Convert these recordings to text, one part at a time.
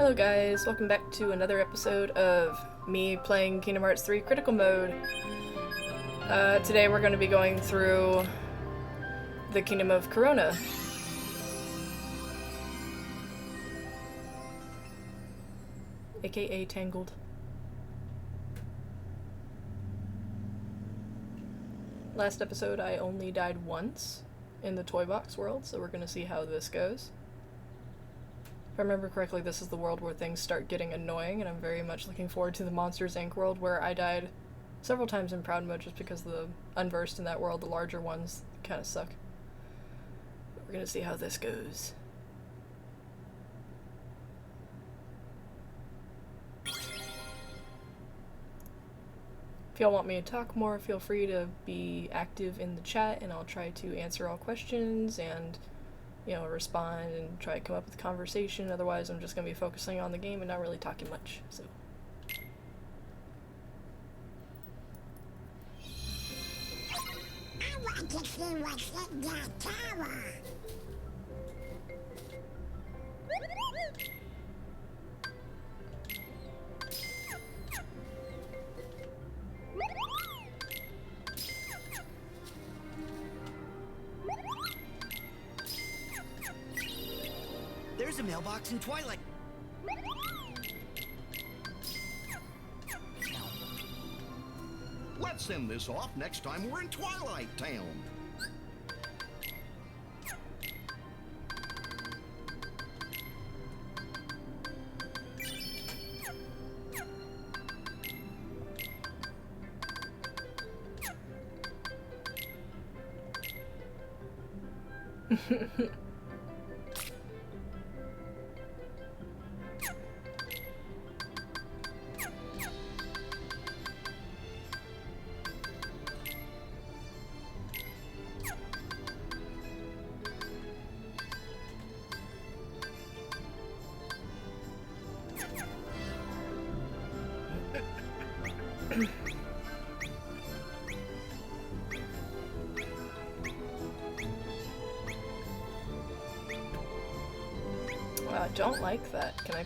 Hello guys, welcome back to another episode of me playing Kingdom Hearts 3 Critical Mode. Today we're going to be going through the Kingdom of Corona. AKA Tangled. Last episode I only died once in the Toy Box world, so we're going to see how this goes. If I remember correctly, this is the world where things start getting annoying, and I'm very much looking forward to the Monsters, Inc. world, where I died several times in Proud Mode just because the unversed in that world, the larger ones, kind of suck. But we're gonna see how this goes. If y'all want me to talk more, feel free to be active in the chat, and I'll try to answer all questions and respond and try to come up with a conversation. Otherwise, I'm just going to be focusing on the game and not really talking much, so. I want to see what's in that tower. There's a mailbox in Twilight. Let's send this off next time we're in Twilight Town. I don't like that. Can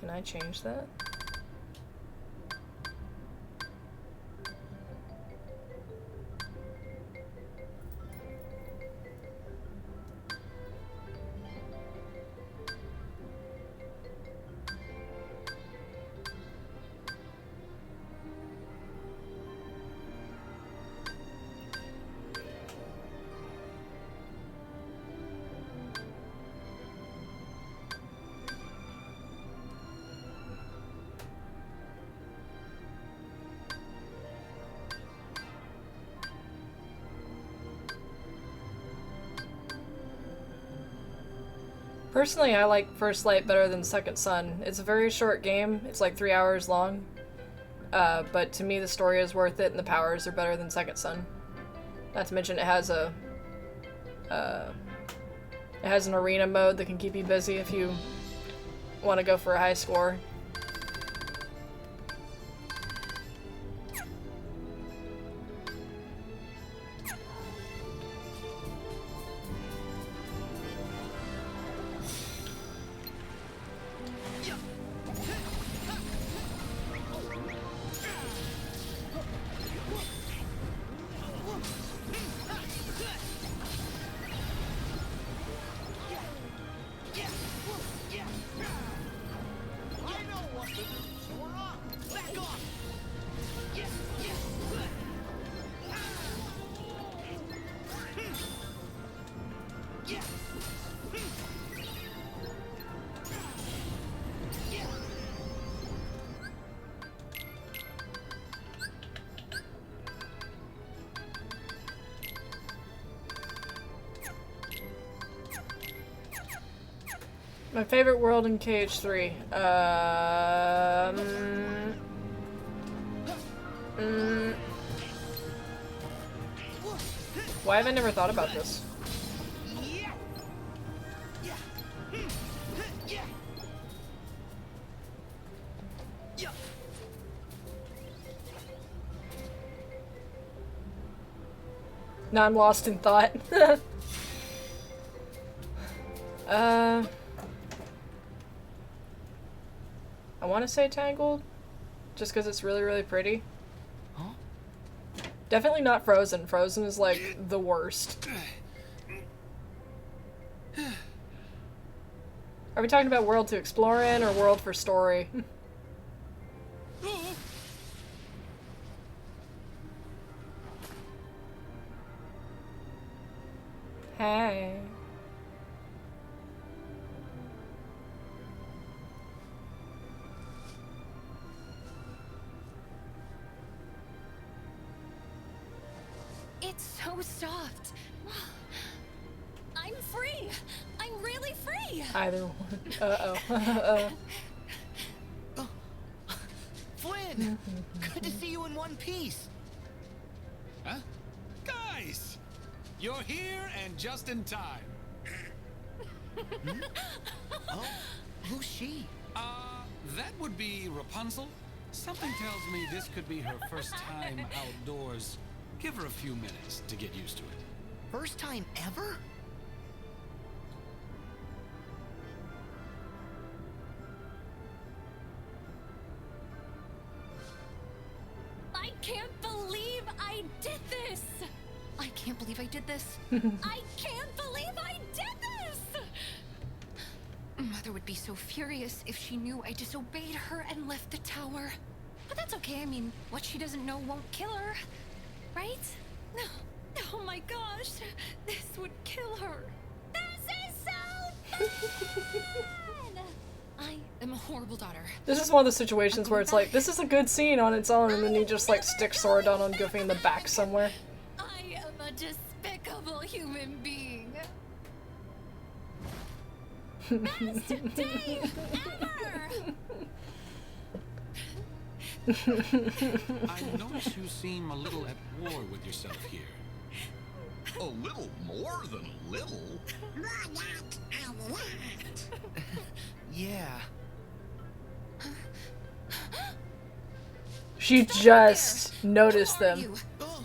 I change that? Personally, I like First Light better than Second Son. It's a very short game. It's like 3 hours long. But to me, the story is worth it, and the powers are better than Second Son. Not to mention, it has an arena mode that can keep you busy if you want to go for a high score. My favorite world in KH3. Why have I never thought about this? Now I'm lost in thought. I want to say Tangled, just because it's really, really pretty. Huh? Definitely not Frozen. Frozen is, like, the worst. Are we talking about world to explore in, or world for story? Hey. It's so soft. I'm free. I'm really free. Either one. Uh-oh. Flynn! Good to see you in one piece. Huh? Guys! You're here and just in time. Oh, who's she? That would be Rapunzel. Something tells me this could be her first time outdoors. Give her a few minutes to get used to it. First time ever? I can't believe I did this. I can't believe I did this. I can't believe I did this. Mother would be so furious if she knew I disobeyed her and left the tower. But that's okay. I mean, what she doesn't know won't kill her. Right? No. Oh my gosh. This would kill her. This is so fun! I am a horrible daughter. This is one of the situations where it's like, this is a good scene on its own, and then you just, like, stick Sordon on Goofy in the back somewhere. I am a despicable human being. Best day ever! I notice you seem a little at war with yourself here. A little more than a little. More like a lot. Yeah. She just noticed Who are them. you? Oh,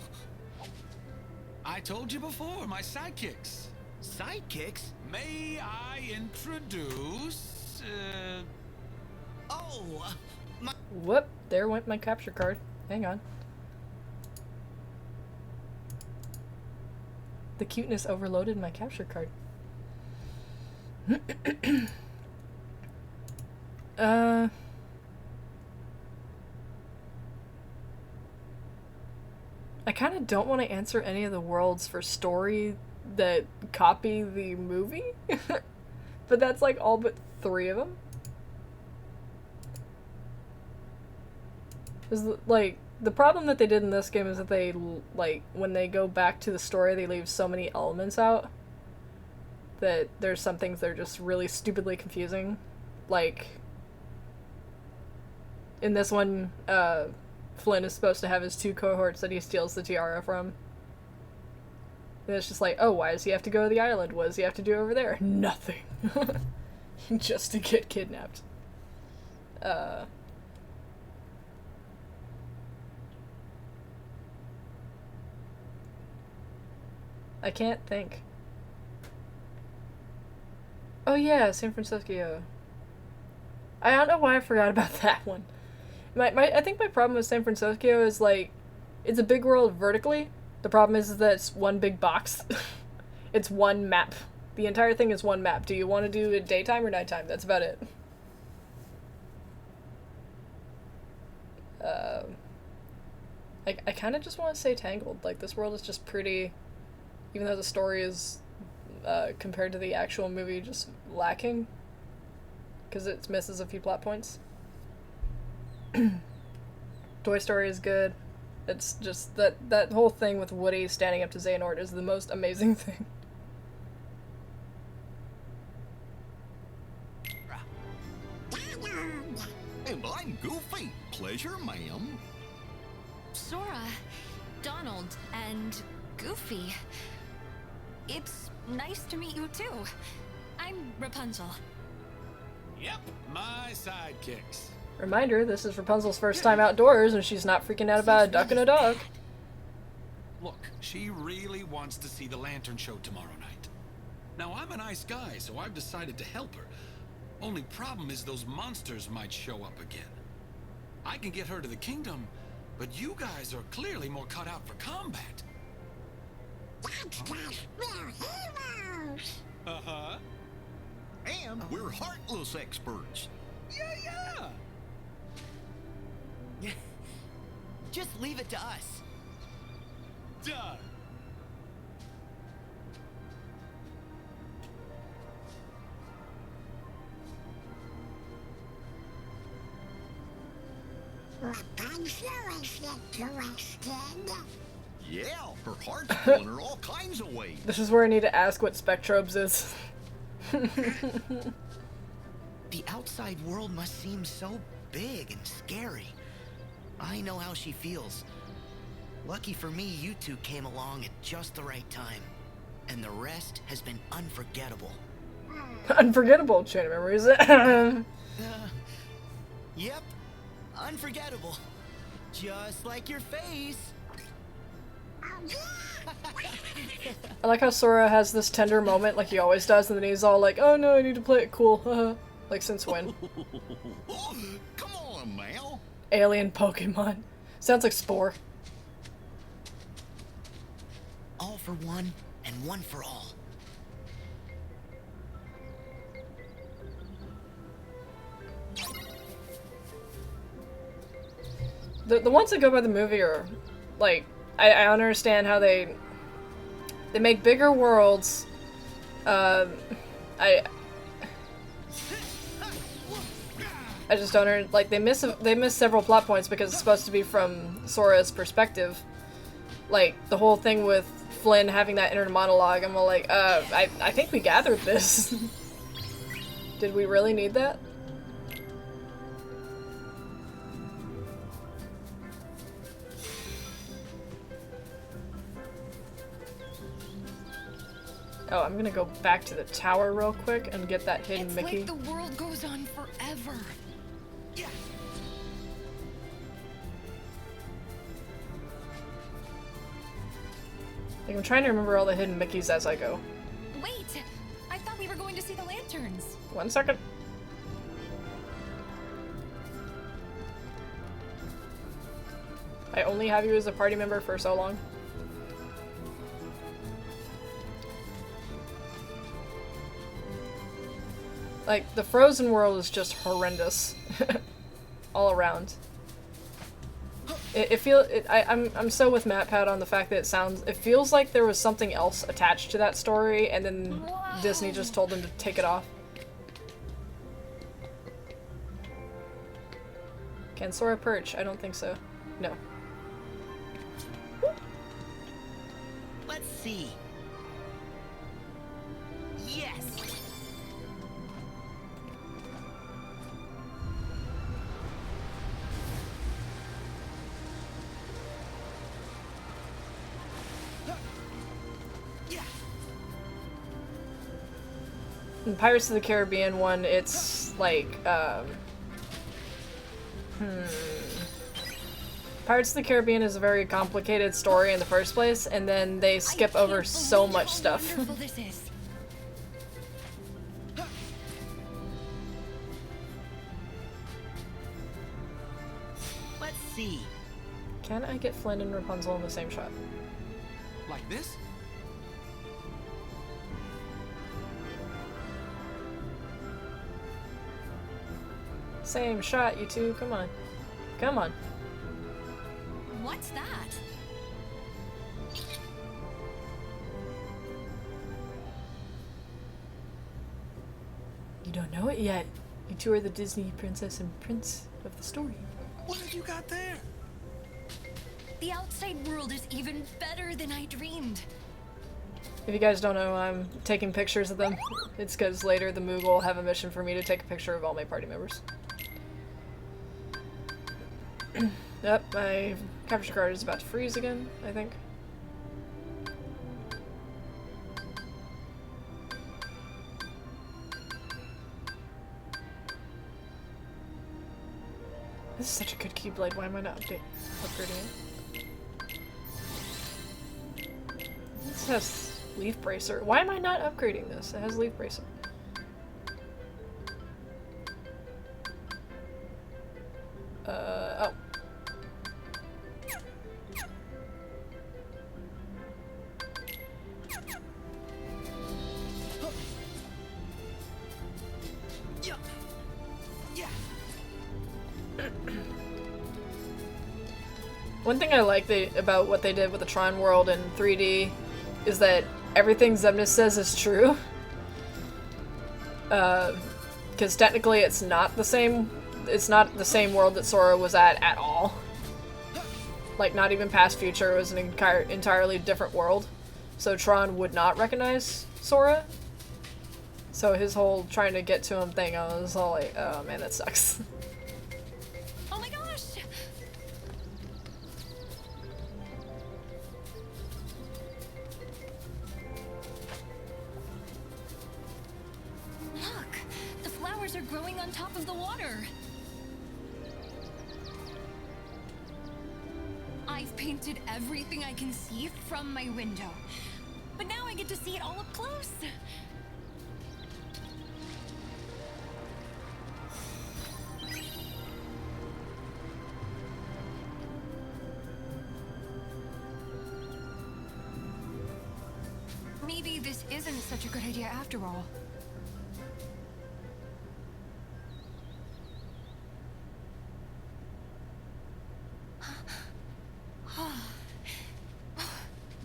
I told you before, my sidekicks. sidekicks? May I introduce... Oh, my... Whoop, there went my capture card. Hang on. The cuteness overloaded my capture card. I kind of don't want to answer any of the worlds for story that copy the movie, but that's like all but 3 of them. Like, the problem that they did in this game is that they, like, when they go back to the story, they leave so many elements out that there's some things that are just really stupidly confusing. Like, in this one, Flynn is supposed to have his 2 cohorts that he steals the tiara from. And it's just like, oh, why does he have to go to the island? What does he have to do over there? Nothing. Just to get kidnapped. I can't think. Oh yeah, San Francisco. I don't know why I forgot about that one. I think my problem with San Francisco is, like, it's a big world vertically. The problem is that it's one big box. It's one map. The entire thing is one map. Do you want to do it daytime or nighttime? That's about it. I kind of just want to say Tangled. Like, this world is just pretty, even though the story is, compared to the actual movie, just lacking. Because it misses a few plot points. Toy Story is good. It's just that whole thing with Woody standing up to Xehanort is the most amazing thing. And I'm Goofy. Pleasure, ma'am. Sora, Donald, and Goofy. It's nice to meet you too. I'm Rapunzel. Yep, my sidekicks. Reminder, this is Rapunzel's first time outdoors, and she's not freaking out about a duck and a dog. Look, she really wants to see the lantern show tomorrow night. Now, I'm a nice guy, so I've decided to help her. Only problem is those monsters might show up again. I can get her to the kingdom, but you guys are clearly more cut out for combat. That's just we're heroes. Uh-huh. And we're heartless experts. Yeah. Just leave it to us. Done. Rapunzel is interested. Yeah, her heart's pulling her all kinds of ways. This is where I need to ask what Spectrobes is. The outside world must seem so big and scary. I know how she feels. Lucky for me, you two came along at just the right time. And the rest has been unforgettable. Unforgettable chain of memories. Yep, unforgettable. Just like your face. I like how Sora has this tender moment like he always does, and then he's all like, oh no, I need to play it cool. Like, since when? Come on, Mal. Alien Pokemon. Sounds like Spore. All for one, and one for all. The ones that go by the movie are, like, I understand how they make bigger worlds. I just don't like they miss several plot points because it's supposed to be from Sora's perspective. Like the whole thing with Flynn having that inner monologue, I'm all like, I think we gathered this. Did we really need that? Oh, I'm gonna go back to the tower real quick and get that hidden It's Mickey. like the world goes on forever. Yeah. Like, I'm trying to remember all the hidden Mickeys as I go. Wait! I thought we were going to see the lanterns. 1 second. I only have you as a party member for so long. Like, the Frozen world is just horrendous. All around. I'm so with MatPat on the fact that it feels like there was something else attached to that story, and then Whoa. Disney just told them to take it off. Can Sora perch? I don't think so. No. Let's see. Yes. In Pirates of the Caribbean one, it's like, Pirates of the Caribbean is a very complicated story in the first place, and then they skip over so much stuff. How wonderful this is. Let's see. Can I get Flynn and Rapunzel in the same shot? Like this? Same shot, you two. Come on. Come on. What's that? You don't know it yet. You two are the Disney princess and prince of the story. What have you got there? The outside world is even better than I dreamed. If you guys don't know, I'm taking pictures of them. It's because later the Moogle will have a mission for me to take a picture of all my party members. Yep, my capture card is about to freeze again, I think. This is such a good Keyblade, why am I not upgrading it? This has Leaf Bracer. Why am I not upgrading this? It has Leaf Bracer. One thing I like about what they did with the Tron world in 3D is that everything Xemnas says is true. Because technically it's not the same world that Sora was at all. Like, not even past future, it was an entirely different world. So Tron would not recognize Sora. So his whole trying to get to him thing, I was all like, oh man, that sucks. Oh my gosh! Look! The flowers are growing on top of the water! I've painted everything I can see from my window. But now I get to see it all up close! Maybe this isn't such a good idea after all.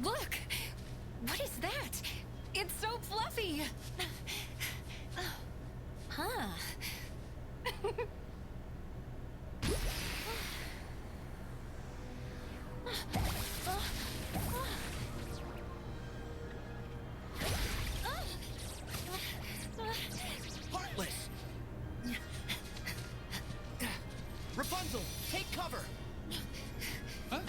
Look! What is that? It's so fluffy! Huh. Heartless! Rapunzel, take cover! Huh?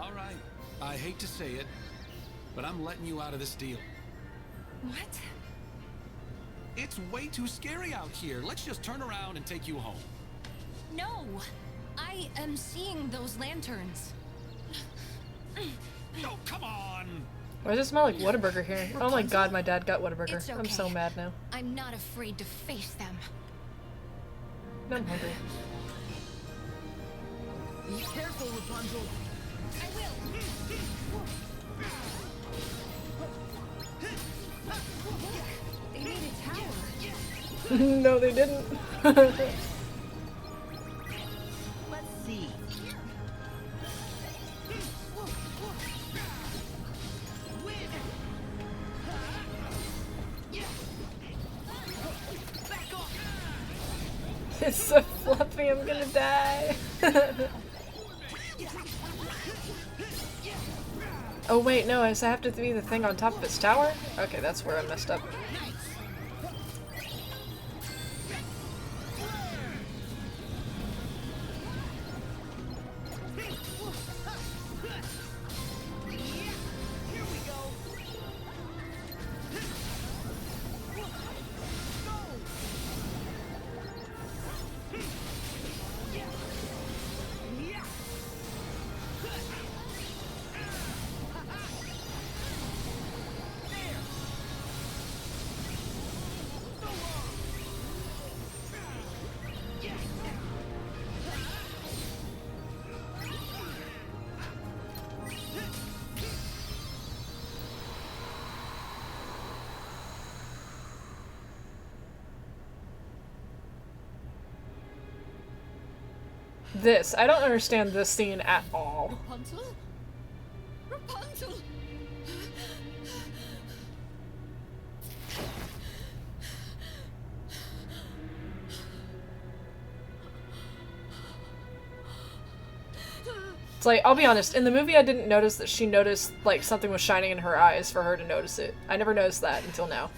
All right. I hate to say it, but I'm letting you out of this deal. What? It's way too scary out here. Let's just turn around and take you home. No! I am seeing those lanterns. Oh, come on! Why does it smell like Whataburger here? Oh my god, my dad got Whataburger. It's I'm so okay. mad now. I'm not afraid to face them. I'm hungry. Be careful, Rapunzel! I will! They made a tower. No, they didn't. Let's see. It's so fluffy, I'm gonna die. Oh wait, no, does it have to be the thing on top of its tower? Okay, that's where I messed up. I don't understand this scene at all. Rapunzel? Rapunzel! It's like, I'll be honest, in the movie I didn't notice that she noticed, like, something was shining in her eyes for her to notice it. I never noticed that until now.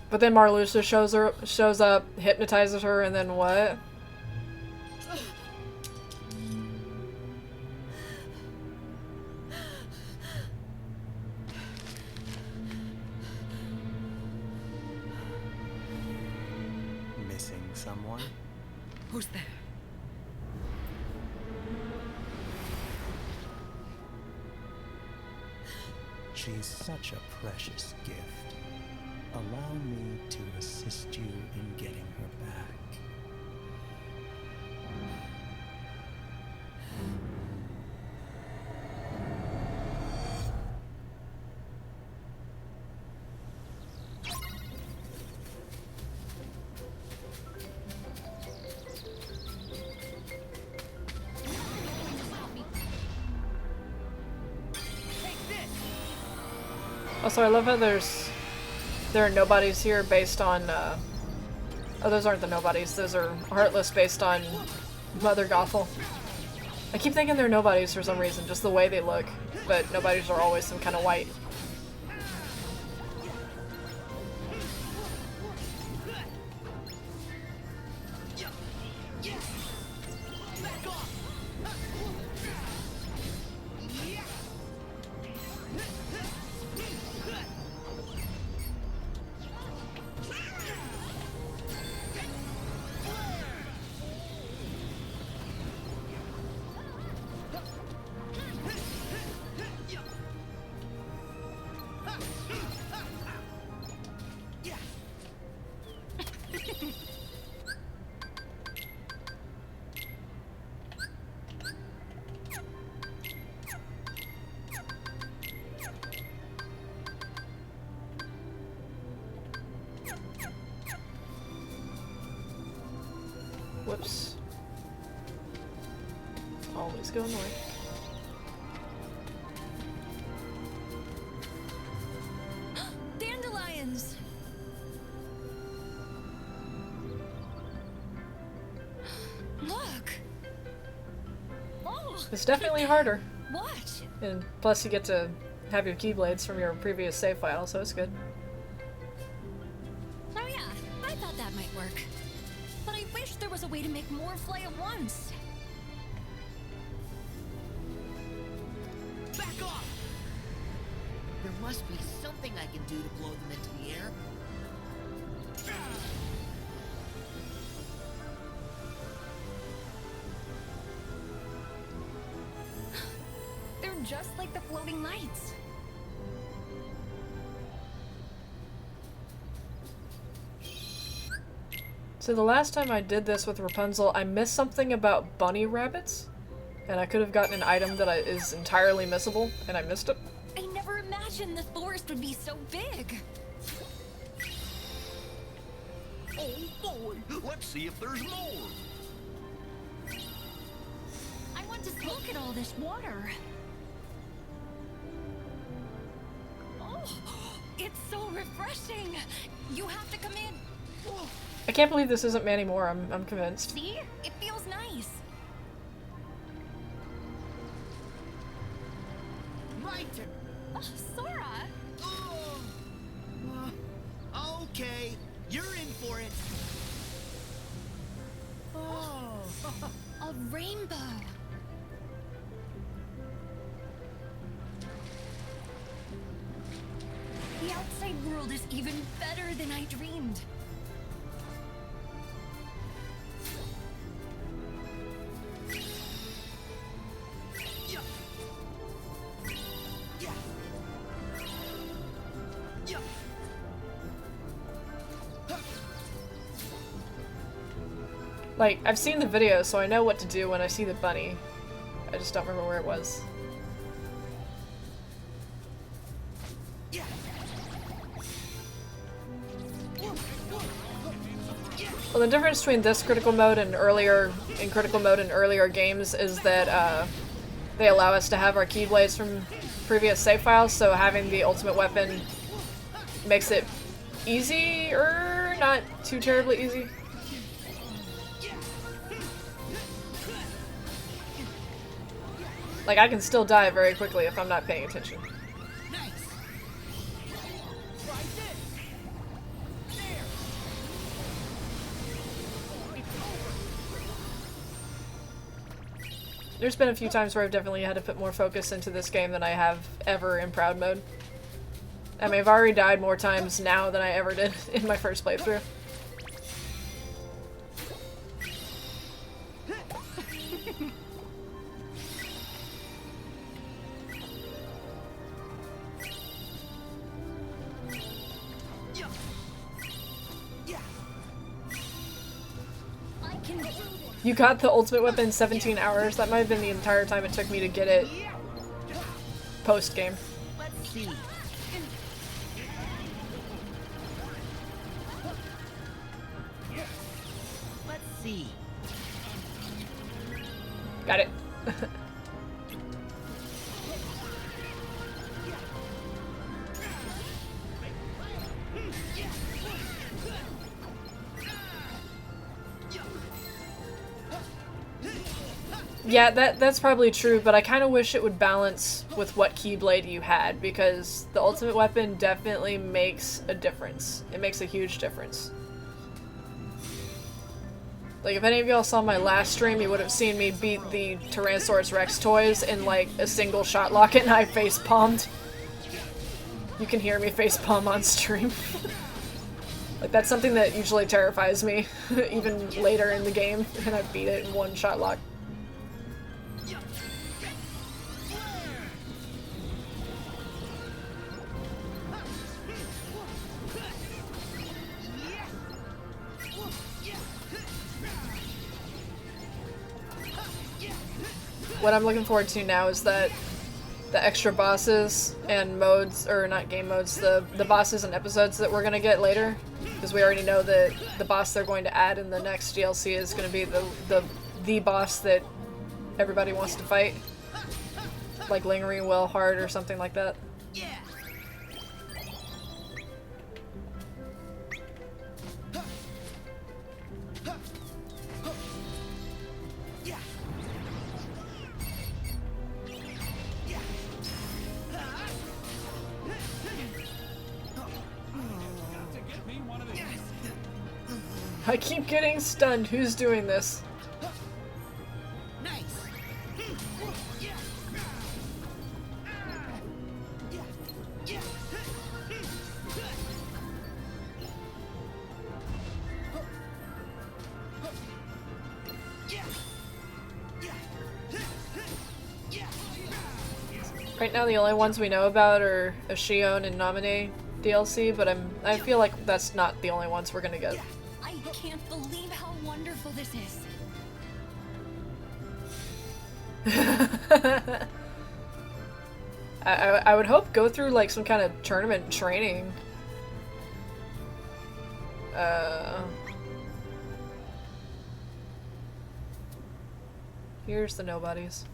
But then Marluxia shows up, hypnotizes her, and then what? Missing someone? Who's there? She's such a precious gift. Allow me to assist you in getting her back. Also, I love how there are nobodies here based on, oh, those aren't the nobodies. Those are Heartless based on Mother Gothel. I keep thinking they're nobodies for some reason, just the way they look. But nobodies are always some kind of white. Whoops. Always go north. Dandelions! Look! Oh! It's definitely harder. What? And plus you get to have your keyblades from your previous save file, so it's good. Oh yeah, I thought that might work. But I wish there was a way to make more fly at once. Back off! There must be something I can do to blow them into the air. They're just like the floating lights. So the last time I did this with Rapunzel, I missed something about bunny rabbits. And I could have gotten an item that is entirely missable, and I missed it. I never imagined the forest would be so big. Oh boy, let's see if there's more. I want to look at all this water. Oh, it's so refreshing. You have to come in. Oh, I can't believe this isn't Manny Moore, I'm convinced. see? It feels nice. My turn. Oh, Sora! Okay, you're in for it. Oh. A rainbow. The outside world is even better than I dreamed. Like, I've seen the video, so I know what to do when I see the bunny. I just don't remember where it was. Well, the difference between this critical mode and critical mode in earlier games is that they allow us to have our keyblades from previous save files, so having the ultimate weapon makes it easier, not too terribly easy. Like, I can still die very quickly if I'm not paying attention. There's been a few times where I've definitely had to put more focus into this game than I have ever in Proud Mode. I mean, I've already died more times now than I ever did in my first playthrough. You got the ultimate weapon in 17 hours. That might have been the entire time it took me to get it post-game. Let's see. Let's see. Got it. Yeah, that's probably true, but I kind of wish it would balance with what Keyblade you had, because the ultimate weapon definitely makes a difference. It makes a huge difference. Like, if any of y'all saw my last stream, you would have seen me beat the Tyrannosaurus Rex toys in, like, a single shot locket, and I face-palmed. You can hear me face-palm on stream. Like, that's something that usually terrifies me, even later in the game, and I beat it in one shot lock. What I'm looking forward to now is that the extra bosses and modes, or not game modes, the bosses and episodes that we're gonna get later, because we already know that the boss they're going to add in the next DLC is gonna be the boss that everybody wants to fight, like Lingering Wellheart or something like that. I keep getting stunned. Who's doing this? Right now, the only ones we know about are a Shion and Naminé DLC, but I feel like that's not the only ones we're gonna get. I can't believe how wonderful this is. I would hope go through like some kind of tournament training. Here's the nobodies.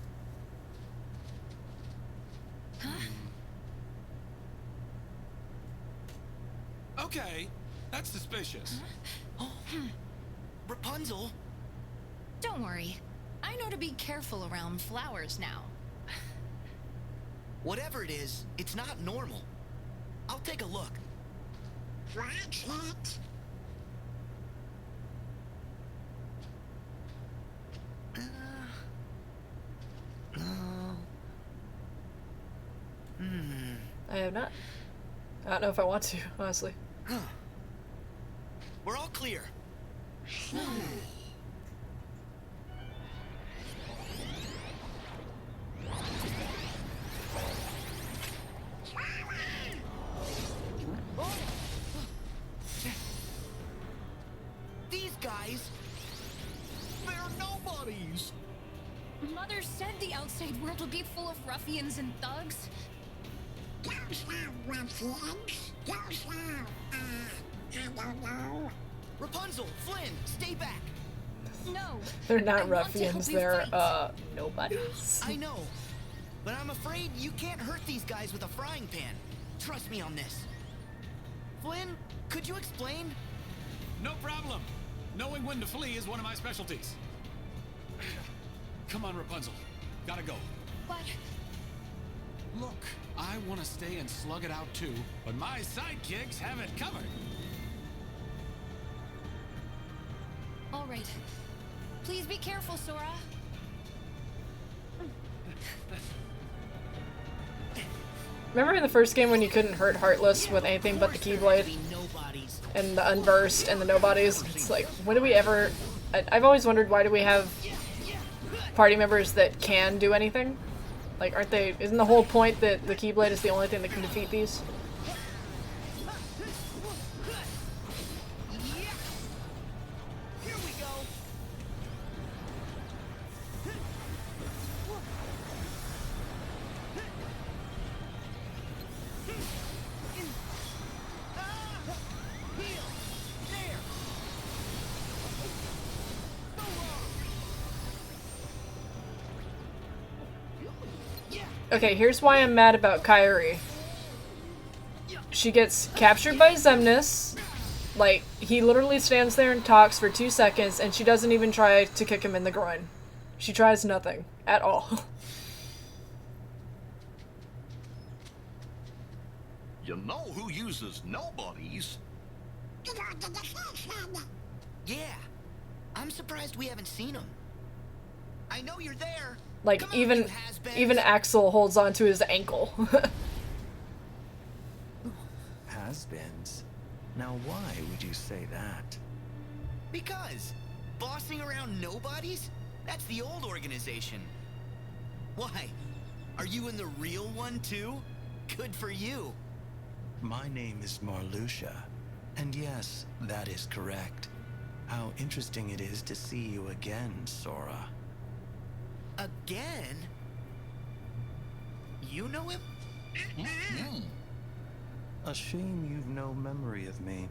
Okay, that's suspicious. Rapunzel? Don't worry. I know to be careful around flowers now. Whatever it is, it's not normal. I'll take a look. What's it? I have not. I don't know if I want to, honestly. We're all clear. These guys, They're nobodies. Mother said the outside world would be full of ruffians and thugs. Those are ruffians. Those are, I don't know. Rapunzel, Flynn, stay back. No. They're I not want to ruffians, help you they're, fight. nobodies. I know, but I'm afraid you can't hurt these guys with a frying pan. Trust me on this. Flynn, could you explain? No problem. Knowing when to flee is one of my specialties. Come on, Rapunzel. Gotta go. But Look, I want to stay and slug it out too, but my sidekicks have it covered. all right. Please be careful, Sora. Remember in the first game when you couldn't hurt Heartless with anything but the Keyblade? Nobodies. And the Unversed and the Nobodies? It's like, when do we ever... I've always wondered, why do we have party members that can do anything? Like, aren't they... Isn't the whole point that the Keyblade is the only thing that can defeat these? Here we go. Okay, here's why I'm mad about Kairi. She gets captured by Xemnas. Like, he literally stands there and talks for 2 seconds, and she doesn't even try to kick him in the groin. She tries nothing at all. You know who uses nobodies? Get on to the station. Yeah. I'm surprised we haven't seen him. I know you're there. Like, Come on, even you has-beens. even Axel holds onto his ankle. Has-beens? Now why would you say that? Because bossing around nobodies? That's the old organization. Why? Are you in the real one too? Good for you. My name is Marluxia, and yes, that is correct. How interesting it is to see you again, Sora. Again? You know him? A shame you've no memory of me,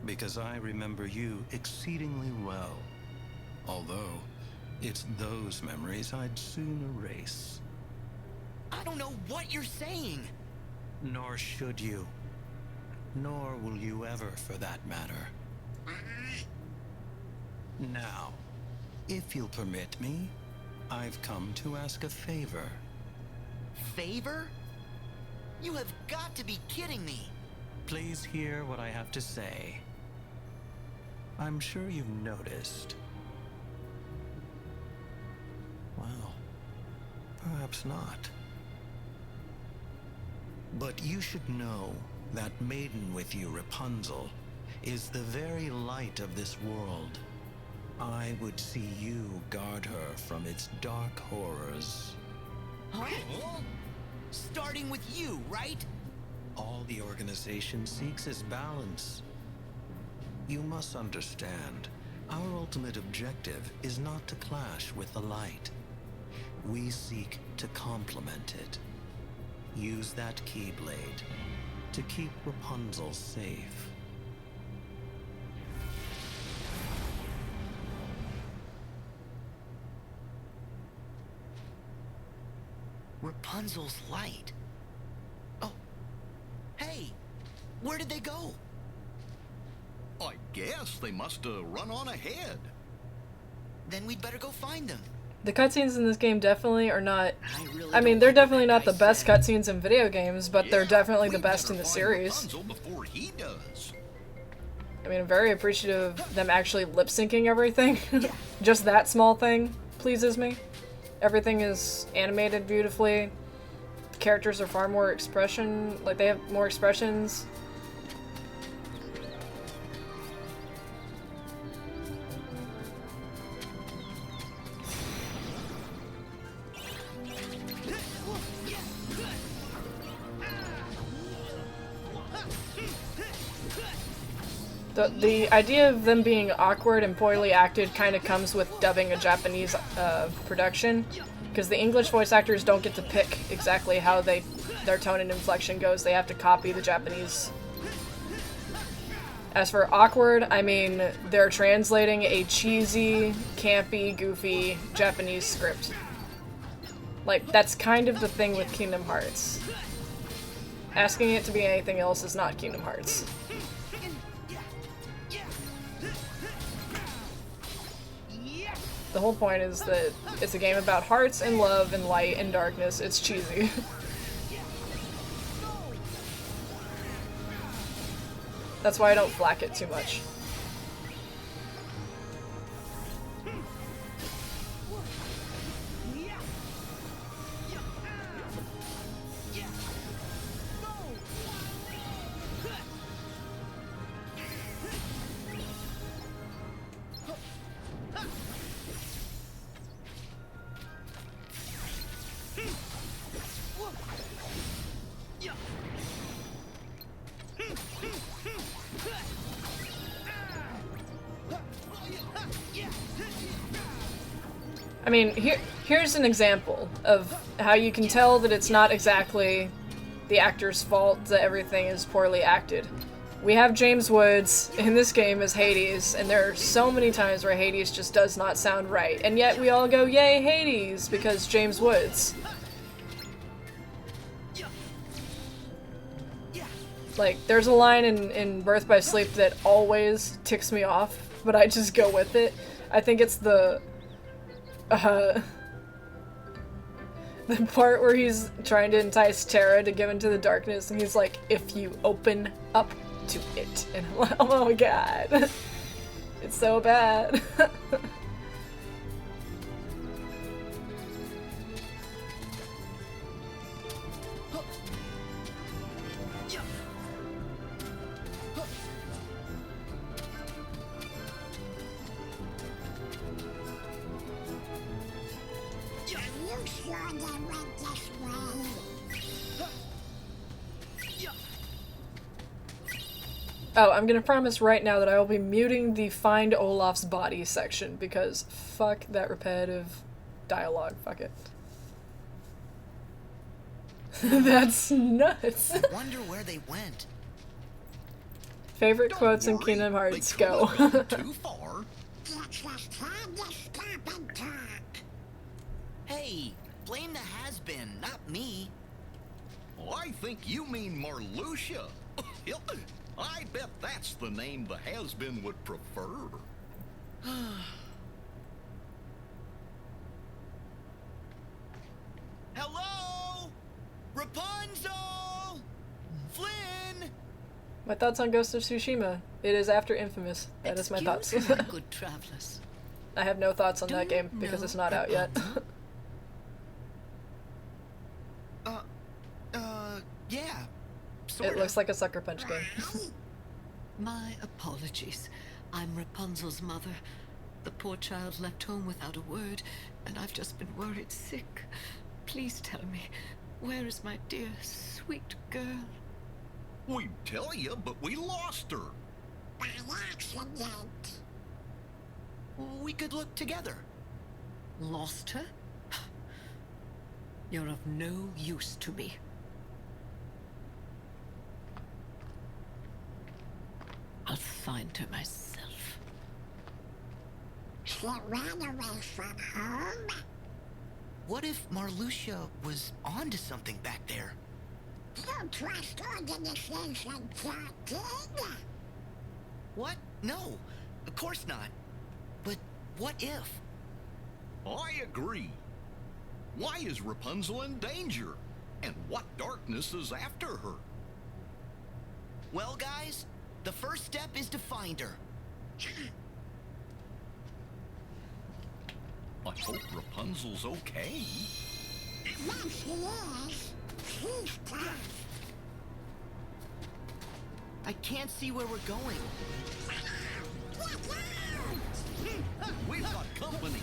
because I remember you exceedingly well. Although, it's those memories I'd soon erase. I don't know what you're saying. Nor should you. Nor will you ever, for that matter. Now, if you'll permit me, I've come to ask a favor. Favor? You have got to be kidding me. Please hear what I have to say. I'm sure you've noticed. Well, perhaps not. But you should know that maiden with you, Rapunzel, is the very light of this world. I would see you guard her from its dark horrors. Huh? Starting with you, right? All the organization seeks is balance. You must understand, our ultimate objective is not to clash with the light. We seek to complement it. Use that Keyblade to keep Rapunzel safe. Rapunzel's light. Oh. Hey, where did they go? I guess they must have run on ahead. Then we'd better go find them. The cutscenes in this game definitely are not... Really I mean, don't they're like what definitely that not the guy best said. cutscenes in video games, but they're Yeah, definitely the we'd best better in the find series. Rapunzel before he does. I mean, I'm very appreciative of them actually lip-syncing everything. Just that small thing pleases me. Everything is animated beautifully. The characters are far more they have more expressions. The idea of them being awkward and poorly acted kind of comes with dubbing a Japanese production, because the English voice actors don't get to pick exactly how their tone and inflection goes. They have to copy the Japanese. As for awkward, I mean, they're translating a cheesy, campy, goofy Japanese script. Like, that's kind of the thing with Kingdom Hearts. Asking it to be anything else is not Kingdom Hearts. The whole point is that it's a game about hearts and love and light and darkness. It's cheesy. That's why I don't flack it too much. I mean, here's an example of how you can tell that it's not exactly the actor's fault that everything is poorly acted. We have James Woods in this game as Hades, and there are so many times where Hades just does not sound right, and yet we all go, yay, Hades, because James Woods. Like, there's a line in Birth by Sleep that always ticks me off, but I just go with it. I think it's the The part where he's trying to entice Tara to give into the darkness, and he's like, if you open up to it. And I'm like, oh my god. It's so bad. Are you sure they went this way? Oh, I'm gonna promise right now that I will be muting the Find Olaf's Body section, because fuck that repetitive dialogue. Fuck it. That's nuts. I wonder where they went. Favorite Don't quotes in worry, Kingdom they Hearts, couldn't go. have gone too far. It's just time to stop and talk. Hey, blame the has-been, not me. Oh, I think you mean Marluxia. I bet that's the name the has-been would prefer. Hello? Rapunzel? Flynn? My thoughts on Ghost of Tsushima. It is after Infamous. That is my thoughts. Excuse me, good travelers. I have no thoughts on Do that you game because know it's not out yet. Rapunzel? Yeah. Sort It looks like a Sucker Punch game. My apologies. I'm Rapunzel's mother. The poor child left home without a word, and I've just been worried sick. Please tell me, where is my dear, sweet girl? We'd tell you, but we lost her. By accident. We could look together. Lost her? You're of no use to me. I'll find her myself. She ran away from home. What if Marluxia was onto something back there? Don't trust organizations talking. What? No, of course not. But what if? I agree. Why is Rapunzel in danger? And what darkness is after her? Well, guys, the first step is to find her. I hope Rapunzel's okay. Yes, she is. She's tough. I can't see where we're going. We've got company.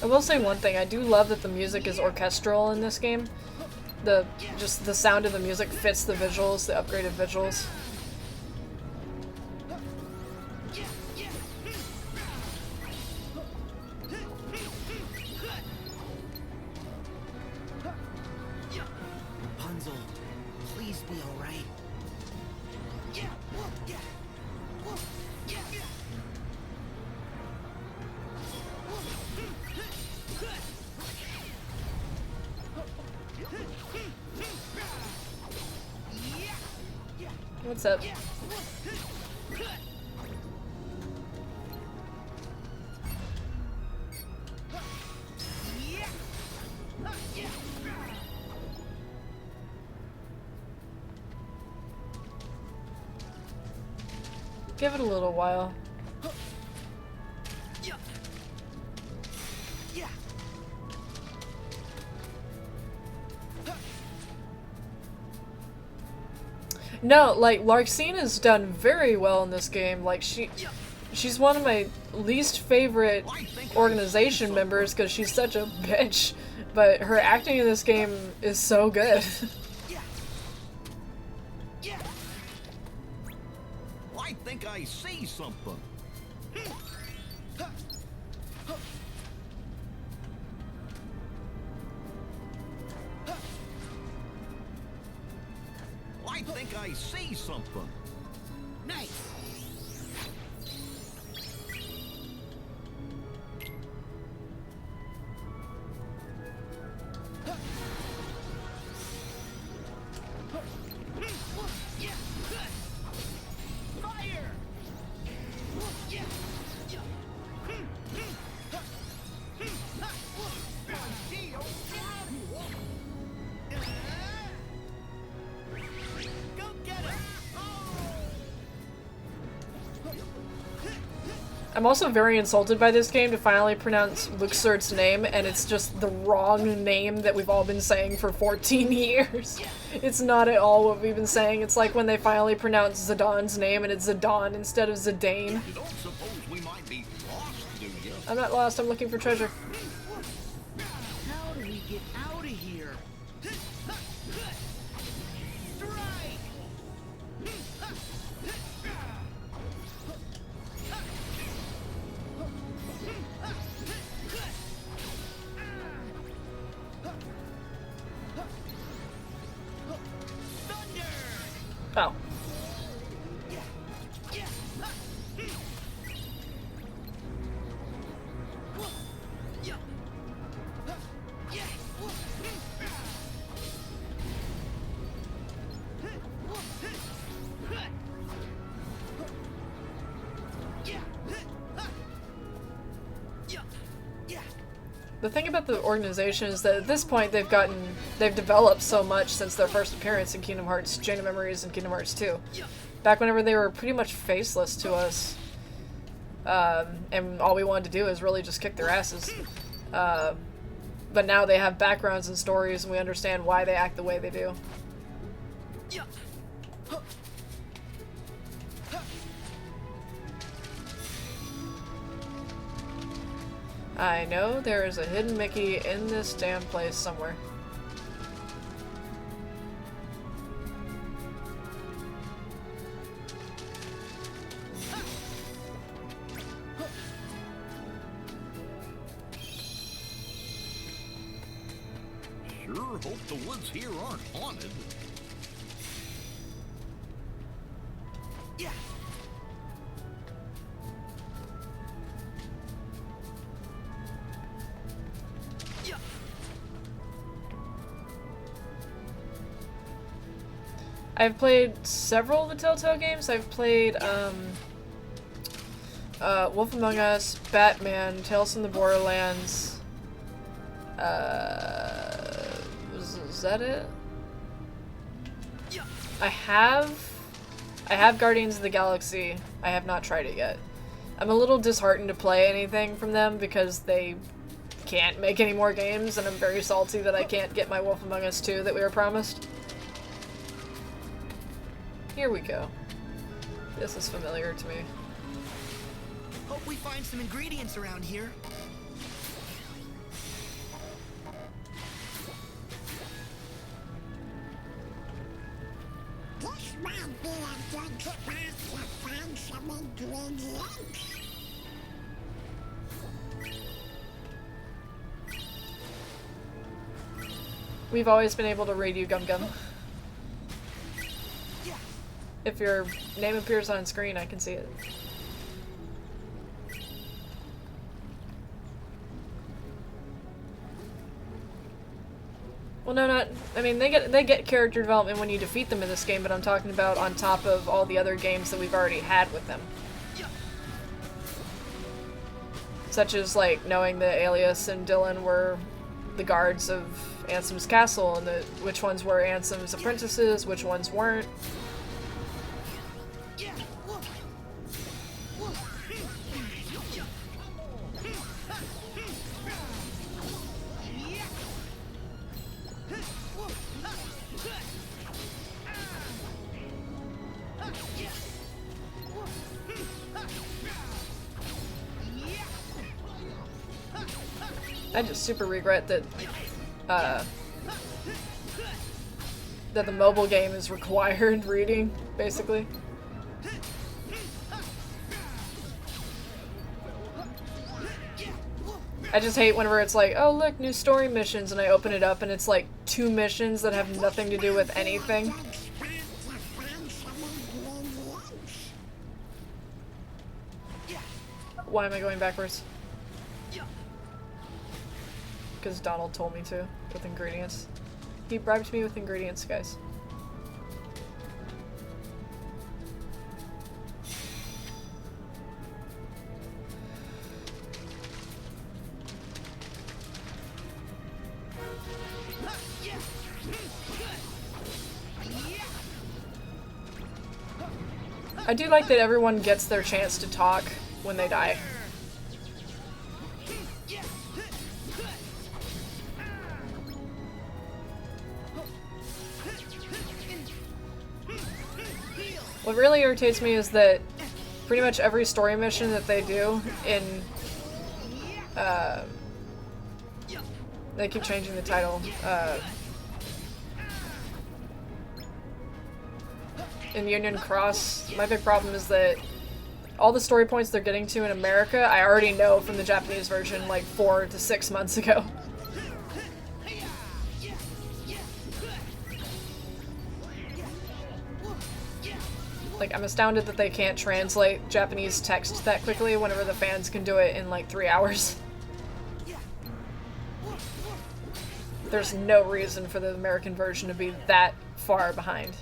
I will say one thing, I do love that the music is orchestral in this game. Just the sound of the music fits the visuals, the upgraded visuals. Rapunzel, please be all right. What's up? Give it a little while. No, like, Larxena's done very well in this game. Like, she's one of my least favorite organization members because she's such a bitch. But her acting in this game is so good. I think I see something. I think I see something. Nice. I'm also very insulted by this game to finally pronounce Luxord's name, and it's just the wrong name that we've all been saying for 14 years. It's not at all what we've been saying. It's like when they finally pronounce Zidane name and it's Zidane instead of Zidane. You don't suppose we might be lost, do you? I'm not lost, I'm looking for treasure. How do we get out of here? Oh. The thing about the organization is that at this point they've developed so much since their first appearance in Kingdom Hearts Chain of Memories and Kingdom Hearts 2. Back whenever they were pretty much faceless to us, and all we wanted to do is really just kick their asses. But now they have backgrounds and stories, and we understand why they act the way they do. I know there is a hidden Mickey in this damn place somewhere. Sure hope the woods here aren't haunted. Yeah. I've played several of the Telltale games. I've played Wolf Among Us, Batman, Tales from the Borderlands. Is that it? I have Guardians of the Galaxy. I have not tried it yet. I'm a little disheartened to play anything from them because they can't make any more games, and I'm very salty that I can't get my Wolf Among Us 2 that we were promised. Here we go. This is familiar to me. Hope we find some ingredients around here. This might be a good spot to find some ingredients. We've always been able to raid you, Gum Gum. If your name appears on screen, I can see it. Well, no, not. I mean, they get character development when you defeat them in this game, but I'm talking about on top of all the other games that we've already had with them. Such as, like, knowing that Alias and Dylan were the guards of Ansem's castle, and which ones were Ansem's apprentices, which ones weren't. I just super regret that that the mobile game is required reading, basically. I just hate whenever it's like, oh look, new story missions, and I open it up and it's like 2 missions that have nothing to do with anything. Why am I going backwards? Because Donald told me to, with ingredients. He bribed me with ingredients, guys. I do like that everyone gets their chance to talk when they die. What really irritates me is that pretty much every story mission that they do in, they keep changing the title, in Union Cross, my big problem is that all the story points they're getting to in America, I already know from the Japanese version like 4 to 6 months ago. Like, I'm astounded that they can't translate Japanese text that quickly whenever the fans can do it in like 3 hours. There's no reason for the American version to be that far behind.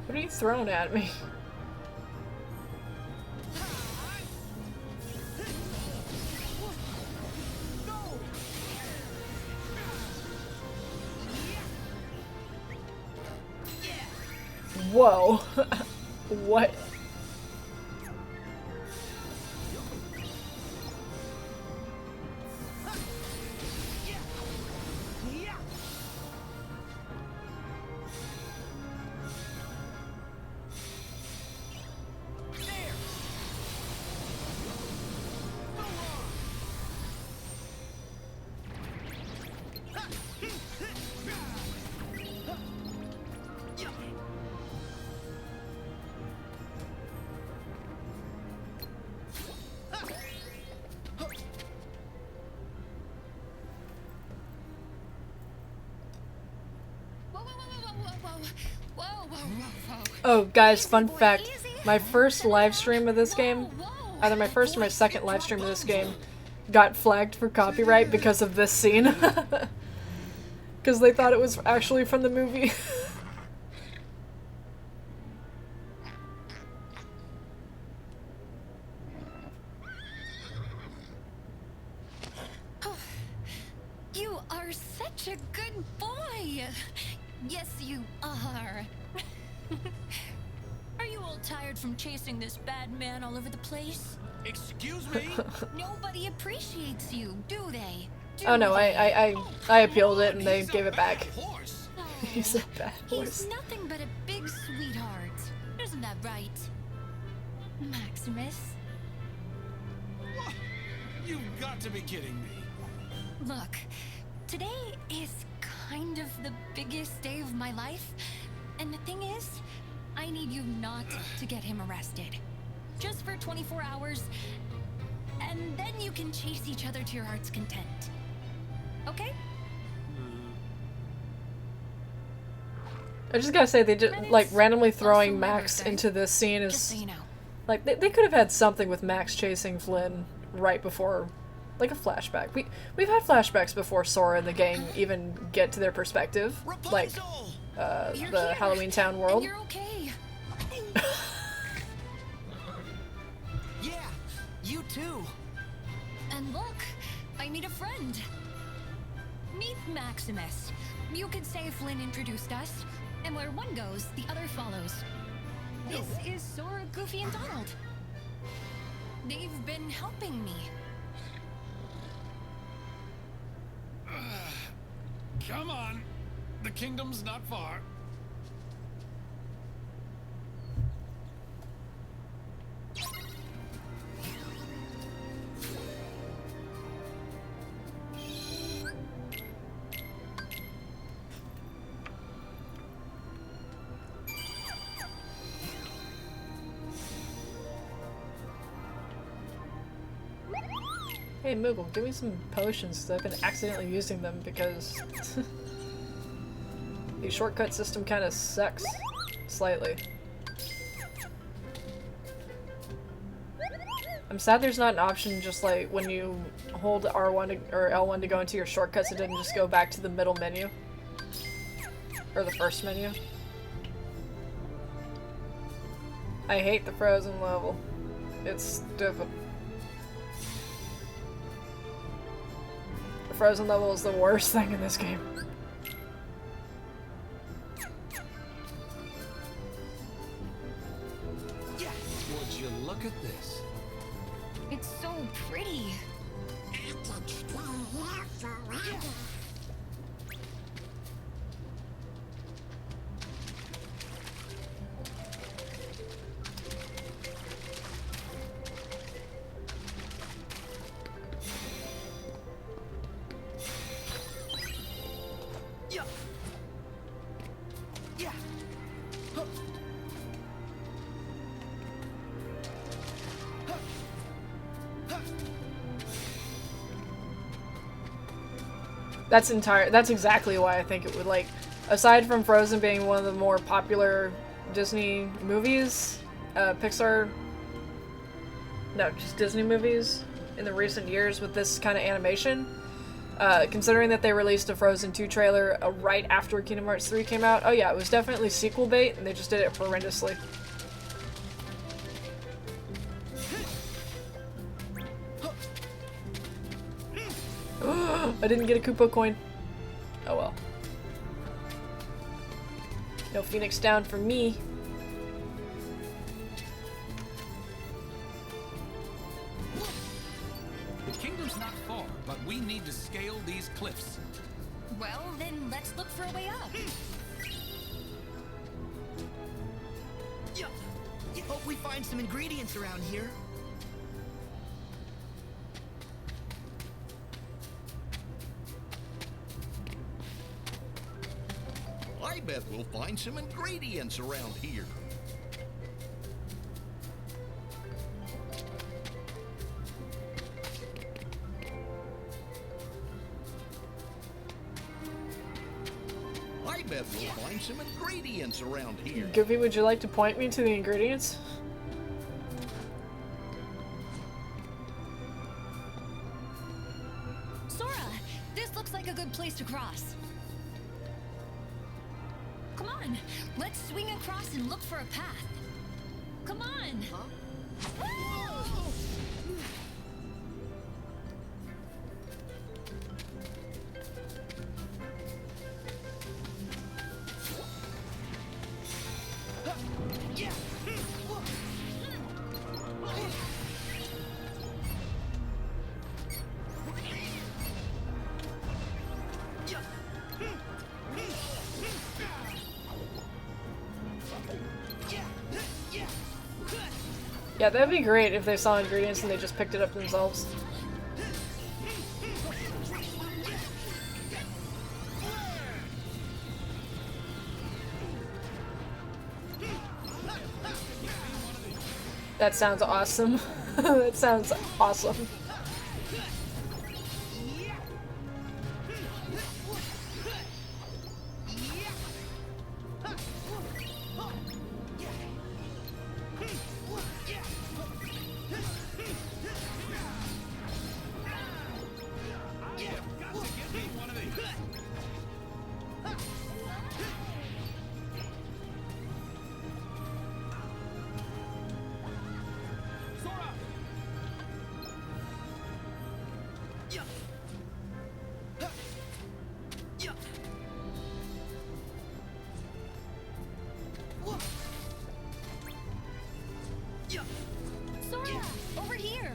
What are you throwing at me? Whoa. What? Oh, guys, fun fact. My first live stream of this game, either my first or my second live stream of this game, got flagged for copyright because of this scene. Because they thought it was actually from the movie. You are such a good boy. Yes, you are. Are you all tired from chasing this bad man all over the place? Excuse me? Nobody appreciates you, do they? Oh no, I appealed it and they gave it back. Of course. He's a bad He's voice. nothing but a big sweetheart. Isn't that right? Maximus? What? You've got to be kidding me. Look, today is kind of the biggest day of my life. And the thing is, I need you not to get him arrested. Just for 24 hours. And then you can chase each other to your heart's content. Okay? I just gotta say, they just like randomly throwing also Max Labor Day. into this scene Just is so you know. like they could have had something with Max chasing Flynn right before, like a flashback. We've had flashbacks before Sora and the gang even get to their perspective, like You're the here, Halloween Town and world. you're okay. Yeah, you too. And look, I meet a friend. Meet Maximus. You could say Flynn introduced us, and where one goes, the other follows. This is Sora, Goofy, and Donald. They've been helping me. Come on. The kingdom's not far. Hey Moogle, give me some potions, 'cause I've been accidentally using them because the shortcut system kind of sucks slightly. I'm sad there's not an option just like when you hold R1 or L1 to go into your shortcuts, it didn't just go back to the middle menu. Or the first menu. I hate the frozen level. It's difficult. The frozen level is the worst thing in this game. Would you look at this? It's so pretty. I can stay here forever. Yeah. Yeah. Huh. Huh. Huh. That's exactly why I think it would, like, aside from Frozen being one of the more popular Disney movies, just Disney movies in the recent years with this kind of animation, considering that they released a Frozen 2 trailer right after Kingdom Hearts 3 came out, oh yeah, it was definitely sequel bait, and they just did it horrendously. I didn't get a Koopa coin. Oh well. No Phoenix down for me. The kingdom's not far, but we need to scale these cliffs. Well, then let's look for a way up. Yeah. Hope we find some ingredients around here. I bet we'll find some ingredients around here. I bet we'll find some ingredients around here. Goofy, would you like to point me to the ingredients? Sora, this looks like a good place to cross. Come on, let's swing across and look for a path. Come on. Yeah. Yeah. Yeah, that'd be great if they saw ingredients and they just picked it up themselves. That sounds awesome. That sounds awesome. Sora, over here.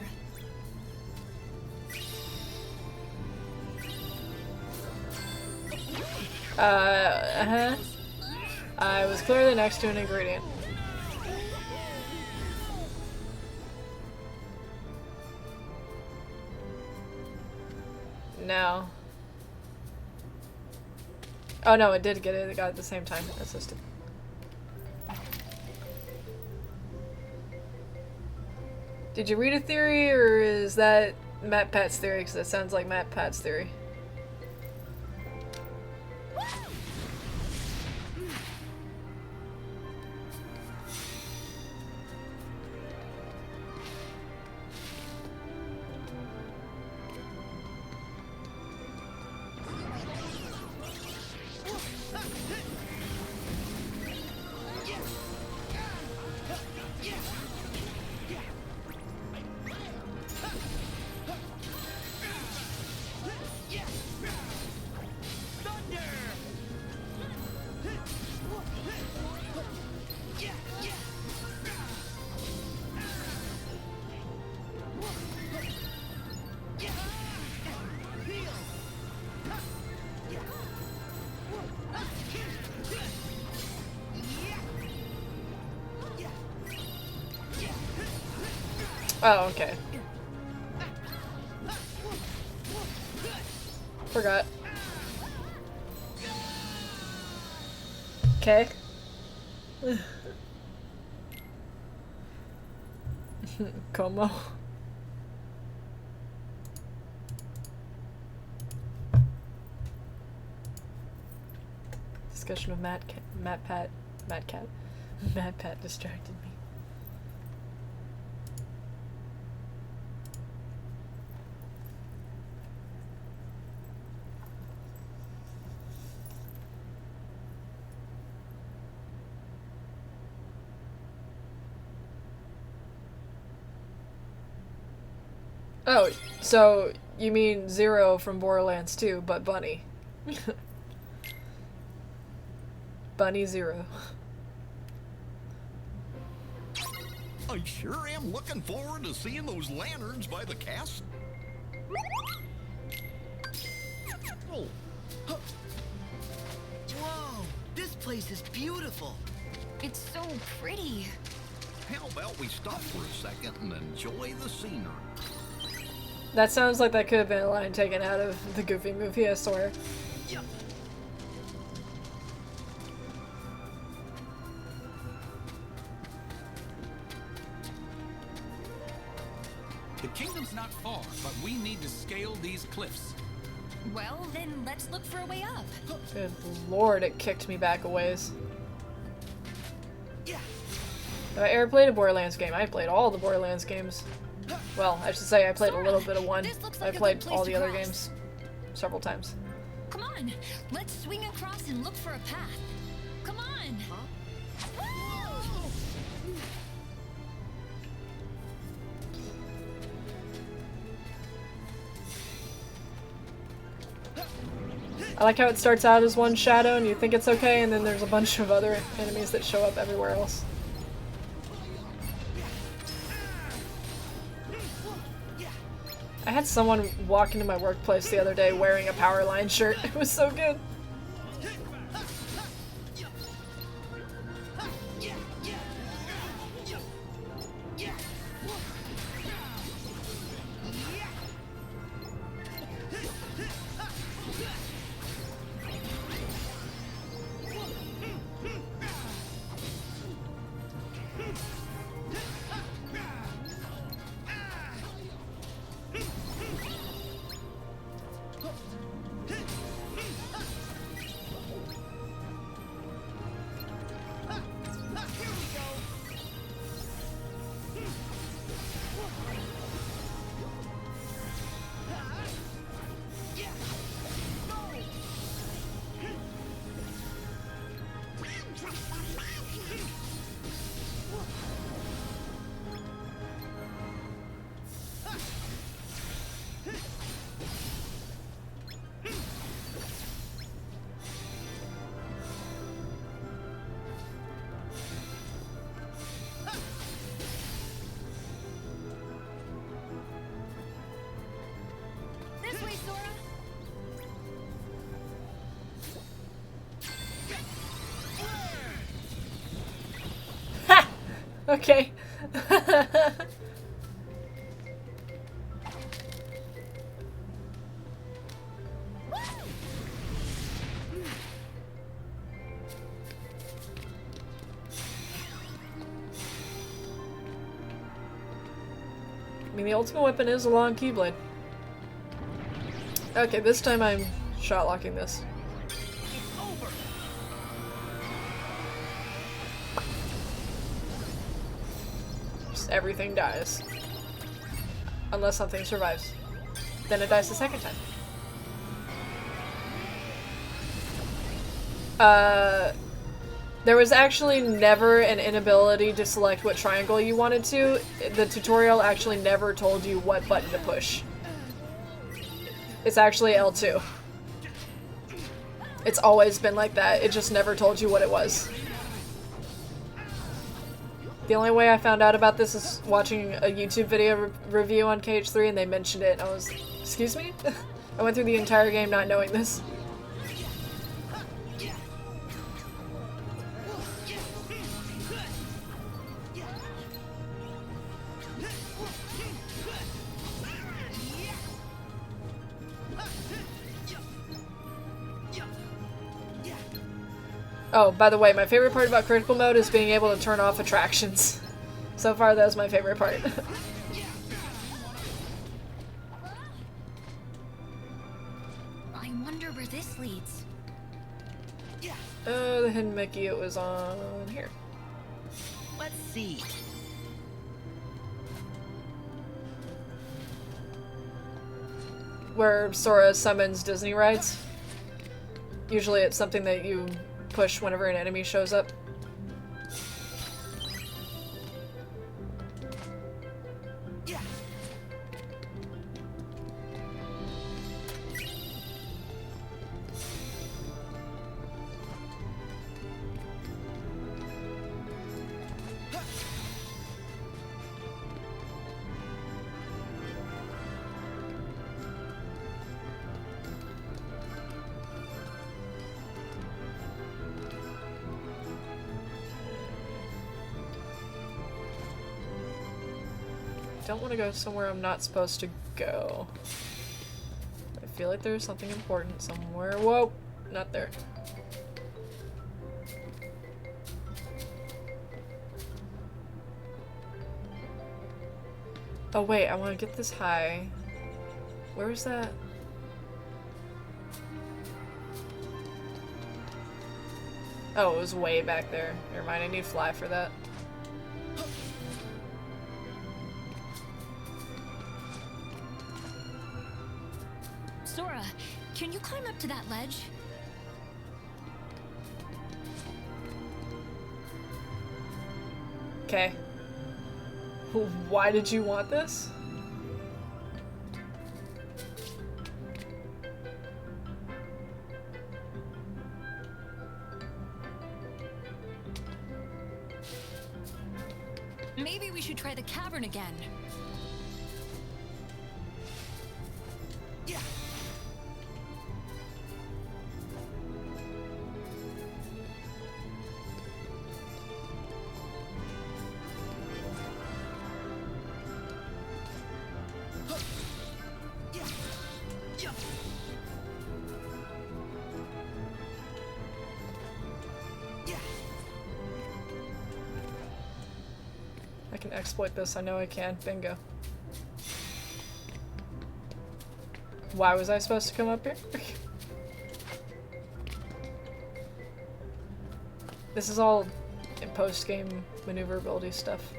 I was clearly next to an ingredient. No. Oh no, it did get it. It got it at the same time. That's so stupid. Did you read a theory, or is that Matt Pat's theory? Because that sounds like Matt Pat's theory. Oh, okay. Forgot. Okay. Como. Discussion of Matt Pat distracted me. Oh, so you mean Zero from Borderlands 2, but Bunny. Bunny Zero. I sure am looking forward to seeing those lanterns by the castle. Oh. Huh. Whoa, this place is beautiful. It's so pretty. How about we stop for a second and enjoy the scenery? That sounds like that could have been a line taken out of the Goofy movie, I swear. Yep. The kingdom's not far, but we need to scale these cliffs. Well, then let's look for a way up. Good lord, it kicked me back a ways. Have I ever played a Borderlands game? I played all the Borderlands games. Well, I should say I played a little bit of one. I played all the other games several times. Come on, let's swing across and look for a path. Come on. I like how it starts out as one shadow and you think it's okay, and then there's a bunch of other enemies that show up everywhere else. I had someone walk into my workplace the other day wearing a Powerline shirt. It was so good. Okay. I mean, the ultimate weapon is a long keyblade. Okay, this time I'm shot locking this. Just everything dies. Unless something survives. Then it dies the second time. There was actually never an inability to select what triangle you wanted to. The tutorial actually never told you what button to push. It's actually L2. It's always been like that. It just never told you what it was. The only way I found out about this is watching a YouTube video review on KH3 and they mentioned it and I was, excuse me? I went through the entire game not knowing this. Oh, by the way, my favorite part about critical mode is being able to turn off attractions. So far, that was my favorite part. I wonder where this leads. Oh, the hidden Mickey, it was on here. Let's see. Where Sora summons Disney rides. Usually it's something that you push whenever an enemy shows up. Don't want to go somewhere I'm not supposed to go. I feel like there's something important somewhere. Whoa! Not there. Oh wait, I want to get this high. Where is that? Oh, it was way back there. Never mind, I need fly for that. Sora, can you climb up to that ledge? Okay. Why did you want this? Maybe we should try the cavern again. I can exploit this, I know I can. Bingo. Why was I supposed to come up here? This is all in post-game maneuverability stuff.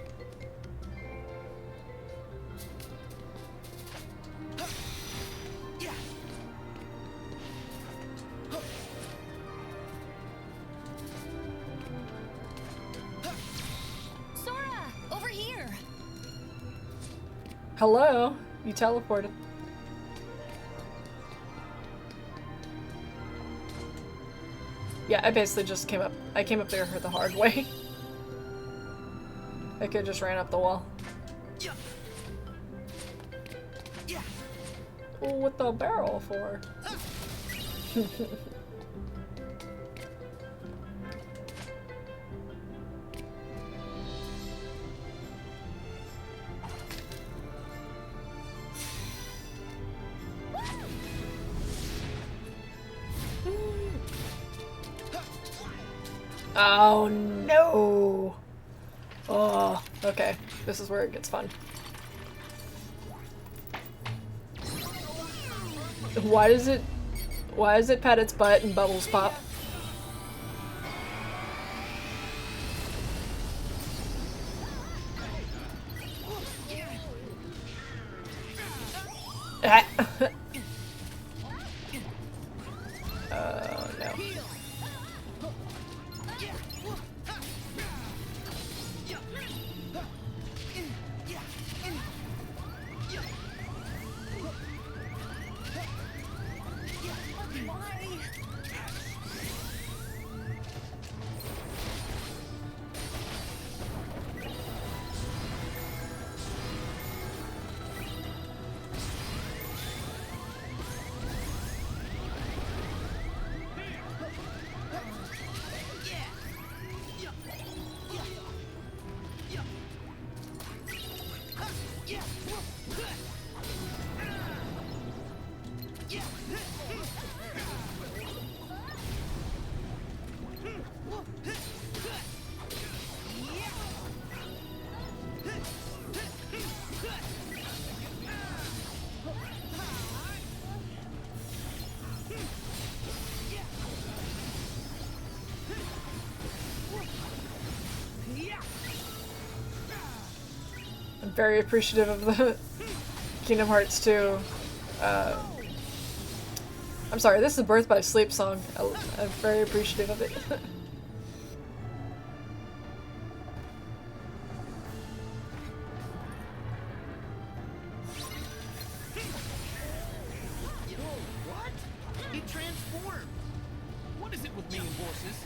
Hello? You teleported. Yeah, I basically just came up. I came up there the hard way. I could just ran up the wall. Well, what the barrel for? Oh no! Oh, okay. This is where it gets fun. Why does it pat its butt and bubbles pop? Ah. Oh no. I'm very appreciative of the Kingdom Hearts 2. I'm sorry, this is a Birth by Sleep song. I'm very appreciative of it. What? He transformed! What is it with me and horses?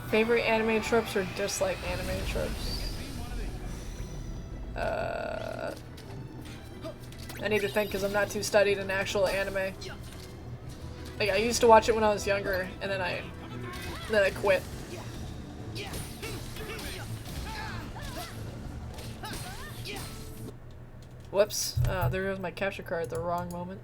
Favorite anime tropes or dislike anime tropes? I need to think because I'm not too studied in actual anime. Like, I used to watch it when I was younger, and then I quit. Whoops. There goes my capture card at the wrong moment.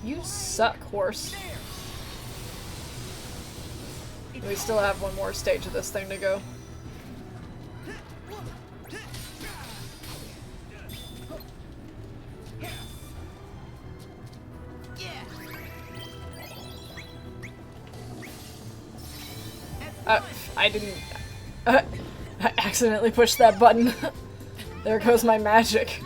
You suck, horse. We still have one more stage of this thing to go. I didn't... I accidentally pushed that button. There goes my magic.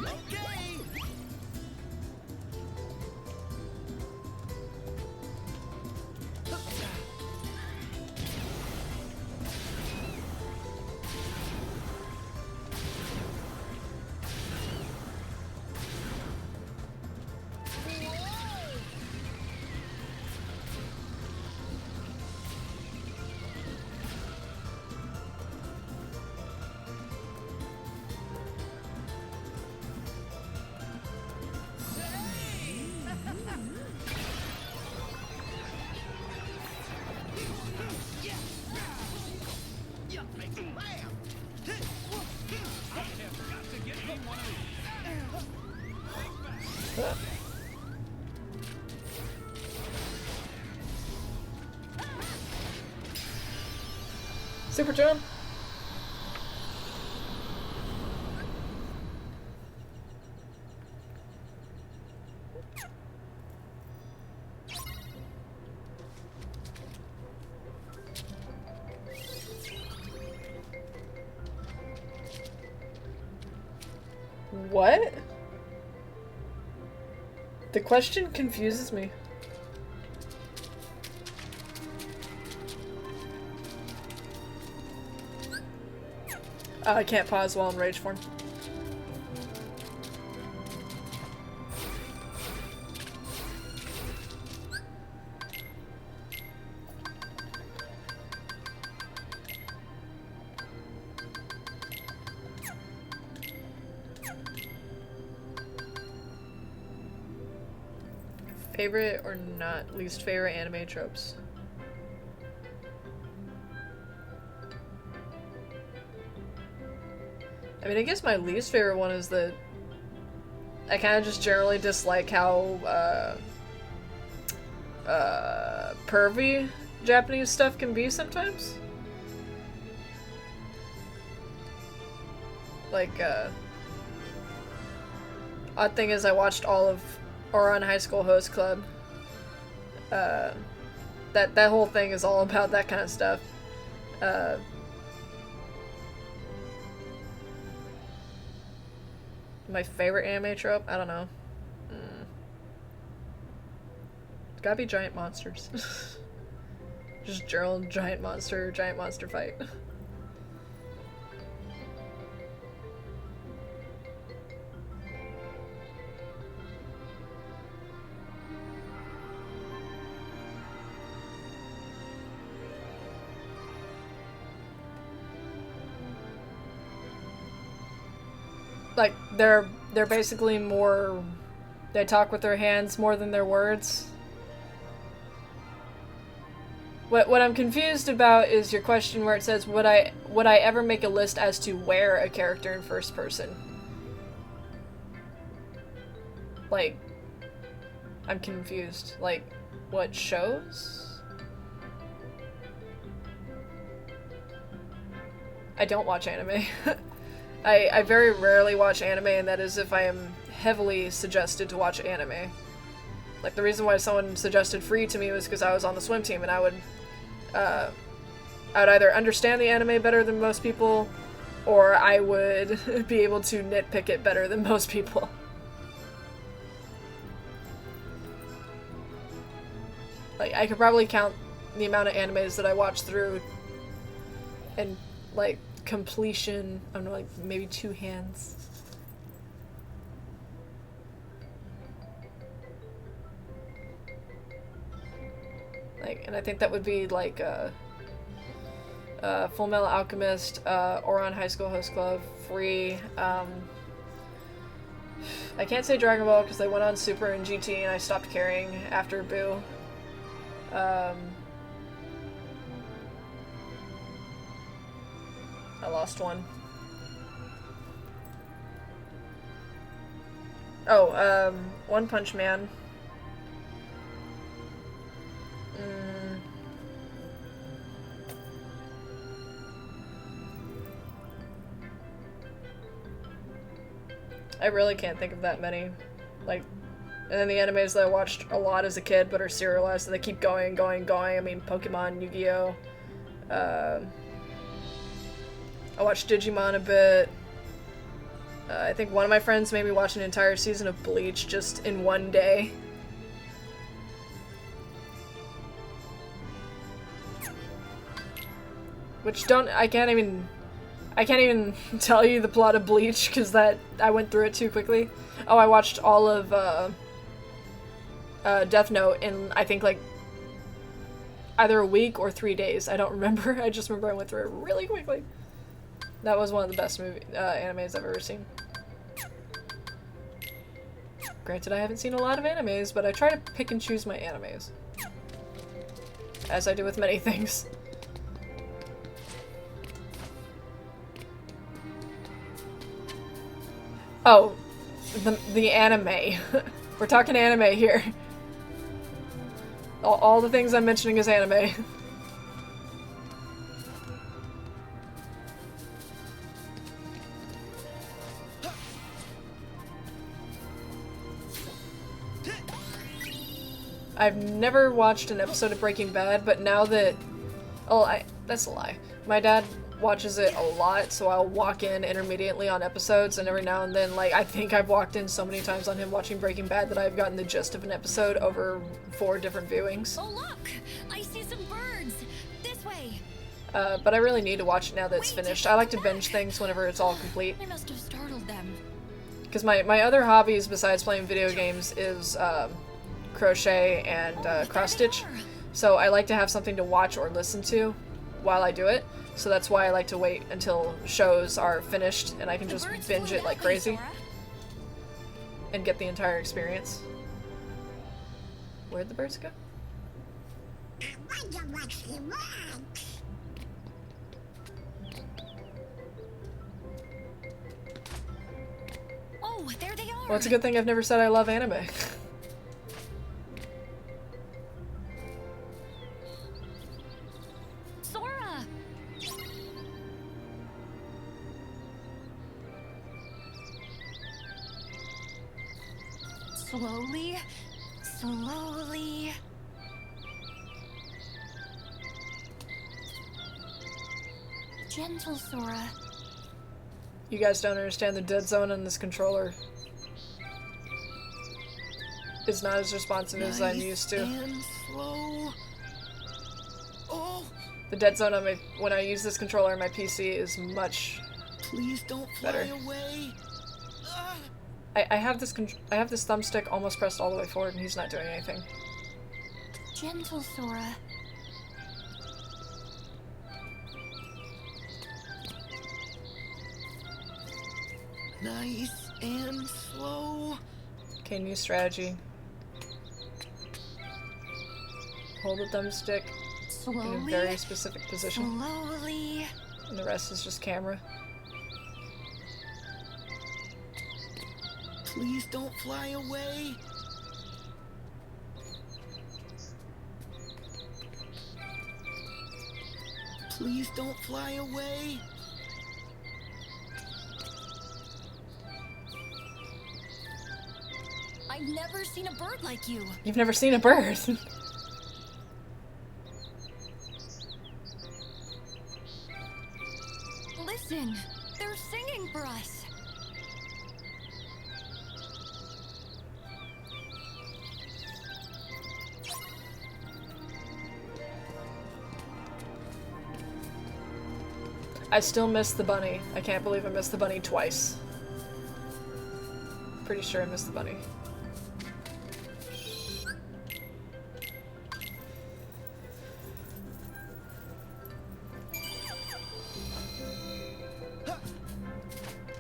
Super jump. What? The question confuses me. I can't pause while in rage form. Favorite or not least favorite anime tropes? I mean, I guess my least favorite one is that I kind of just generally dislike how pervy Japanese stuff can be sometimes. Like, odd thing is I watched all of Ouran High School Host Club. That whole thing is all about that kind of stuff. My favorite anime trope? I don't know. It's gotta be giant monsters. Just general giant monster fight. Like, they're basically more, they talk with their hands more than their words. What I'm confused about is your question where it says, would I ever make a list as to where a character in first person? Like, I'm confused. Like, what shows? I don't watch anime. I very rarely watch anime, and that is if I am heavily suggested to watch anime. Like, the reason why someone suggested Free to me was because I was on the swim team, and I would either understand the anime better than most people, or I would be able to nitpick it better than most people. Like, I could probably count the amount of animes that I watched through, and, like, completion, I don't know, like maybe 2 hands. Like, and I think that would be like Full Metal Alchemist, Ouran High School Host Club, Free. I can't say Dragon Ball because they went on Super and GT and I stopped caring after Boo. I lost one. Oh, One Punch Man. I really can't think of that many. Like, and then the animes that I watched a lot as a kid but are serialized, so they keep going. I mean, Pokemon, Yu-Gi-Oh! I watched Digimon a bit. I think one of my friends made me watch an entire season of Bleach just in one day. Which I can't even tell you the plot of Bleach because I went through it too quickly. Oh, I watched all of Death Note in I think like either a week or 3 days. I don't remember. I just remember I went through it really quickly. That was one of the best animes I've ever seen. Granted, I haven't seen a lot of animes, but I try to pick and choose my animes. As I do with many things. Oh, the anime. We're talking anime here. All the things I'm mentioning is anime. I've never watched an episode of Breaking Bad, but now that... Oh, that's a lie. My dad watches it a lot, so I'll walk in intermediately on episodes, and every now and then, like, I think I've walked in so many times on him watching Breaking Bad that I've gotten the gist of an episode over 4 different viewings. Oh look! I see some birds! This way! But I really need to watch it now that it's finished. I like to binge things whenever it's all complete. I must have startled them. Because my other hobbies besides playing video games is crochet and cross-stitch. So I like to have something to watch or listen to while I do it. So that's why I like to wait until shows are finished and I can just binge it like crazy and get the entire experience. Where'd the birds go? I wonder what she wants. Oh, there they are! Well, it's a good thing I've never said I love anime. Sora! Slowly, slowly. Gentle, Sora. You guys don't understand the dead zone on this controller is not as responsive as I'm used to. And slow. Oh, The dead zone on when I use this controller on my PC is much please don't fly better. away. Ah. I have this thumbstick almost pressed all the way forward and he's not doing anything. Gentle, Sora. Nice and slow. Okay, new strategy. Hold the thumbstick in a Slowly, very specific position, slowly. and the rest is just camera. Please don't fly away. Please don't fly away. I've never seen a bird like you. You've never seen a bird. Listen, they're singing for us. I still miss the bunny. I can't believe I missed the bunny twice. Pretty sure I missed the bunny.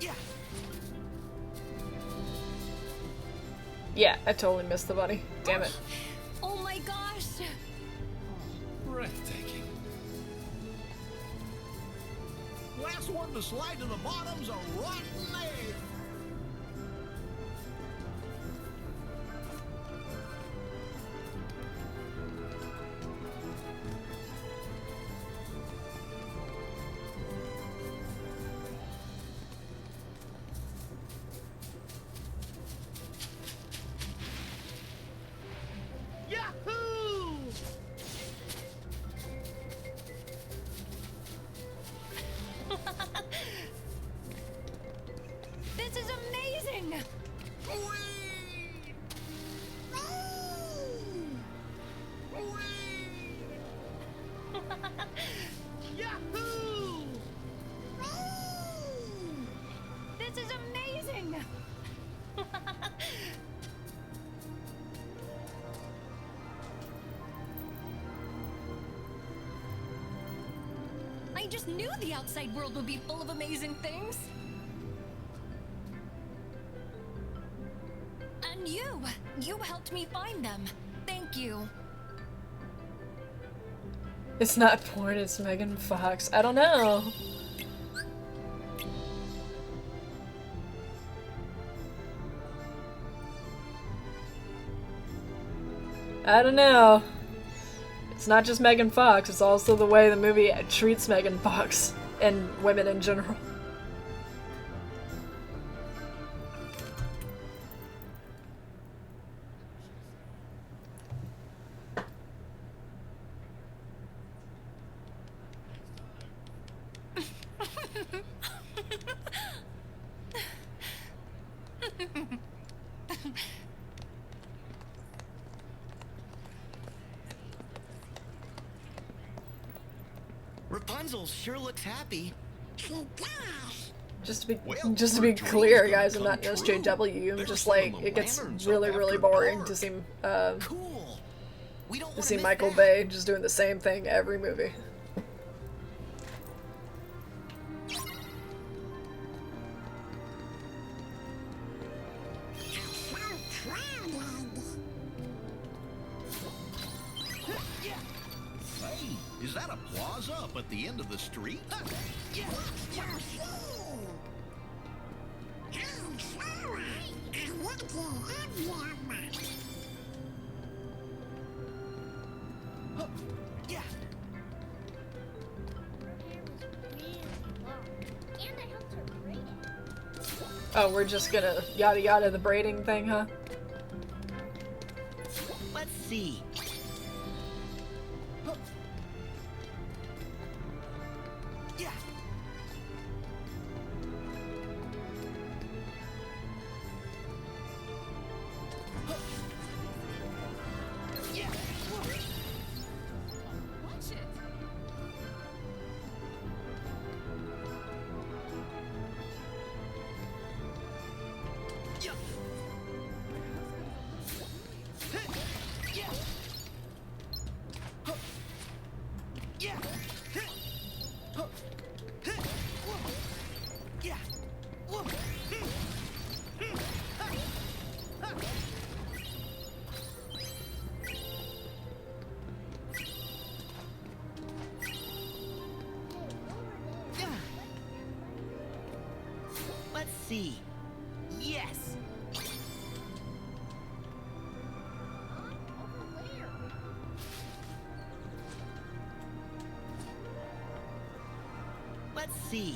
Yeah. Yeah, I totally missed the bunny. Damn it. Oh my gosh! Breathtaking. Last one to slide to the bottom's a rotten egg. Yahoo! This is amazing! Whee! Yahoo! This is amazing! I just knew the outside world would be full of amazing things. And you helped me find them. Thank you. It's not porn, it's Megan Fox. I don't know. I don't know. It's not just Megan Fox, it's also the way the movie treats Megan Fox and women in general. Rapunzel sure looks happy. She does. Well, Just to be her dream's clear, gonna guys, I'm come not an true. SJW. I'm They're just sending like, the it gets lanterns really, up really after boring dark. to see Cool. We don't to want see miss Michael that. Bay just doing the same thing every movie. It's so crowded. Hey, is that a plaza up at the end of the street? Let's go see. Oh, Sarah, I want to have them. Yeah. Oh, we're just gonna yada yada the braiding thing, huh? Let's see. Yeah. Yeah. Watch it. Yeah. Yeah. Yeah. Yeah. Let's see. Yes. Let's see.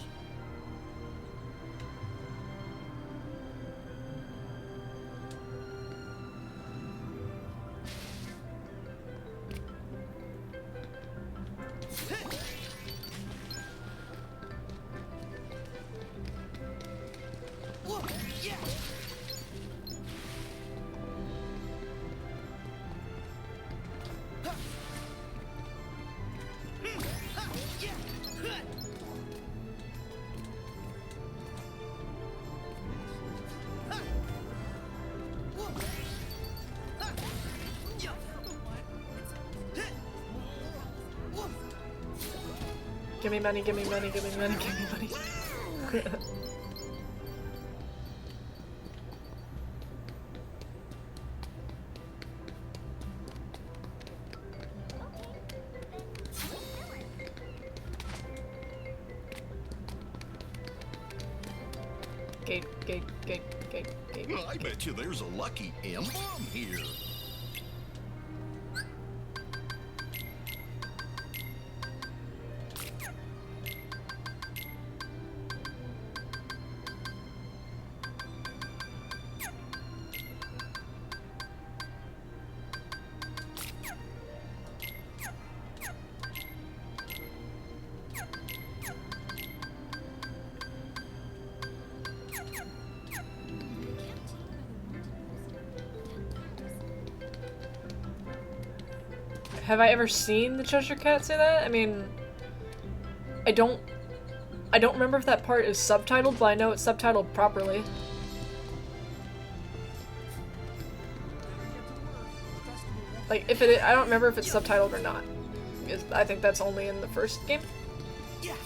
Whoa, yeah. Give me money, give me money, give me money, give me money. Gate, gate, gate, gate, gate. I bet you there's a lucky M-bomb here. Have I ever seen the Cheshire Cat say that? I mean, I don't remember if that part is subtitled, but I know it's subtitled properly. Like, if it, I don't remember if it's subtitled or not. Because I think that's only in the first game.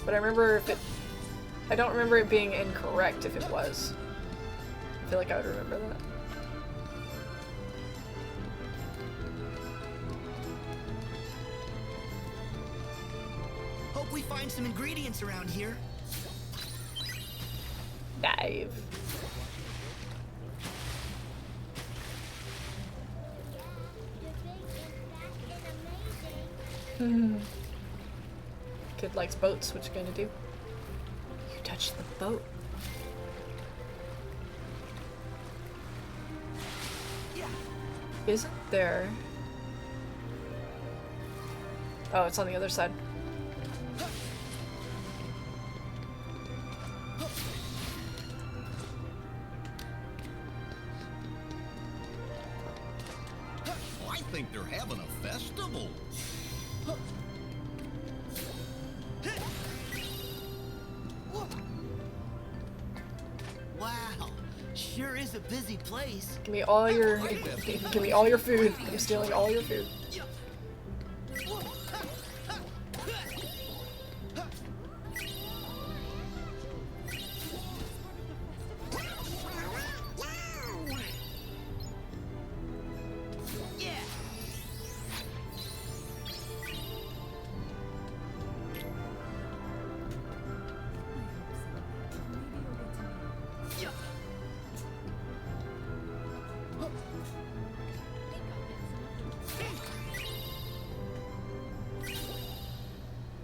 But I remember if it, I don't remember it being incorrect if it was. I feel like I would remember that. Hope we find some ingredients around here. Dive. Kid likes boats, what you gonna do? You touched the boat. Isn't there... Oh, it's on the other side. think they're having a festival. Wow, sure is a busy place. Give me all your give me all your food. I'm stealing all your food.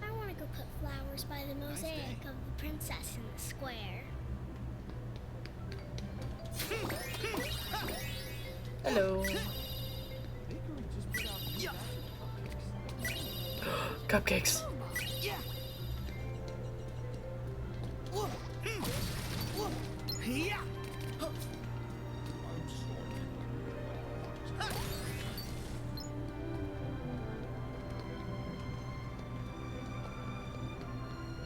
I want to go put flowers by the mosaic of the princess in the square. Hello. Cupcakes.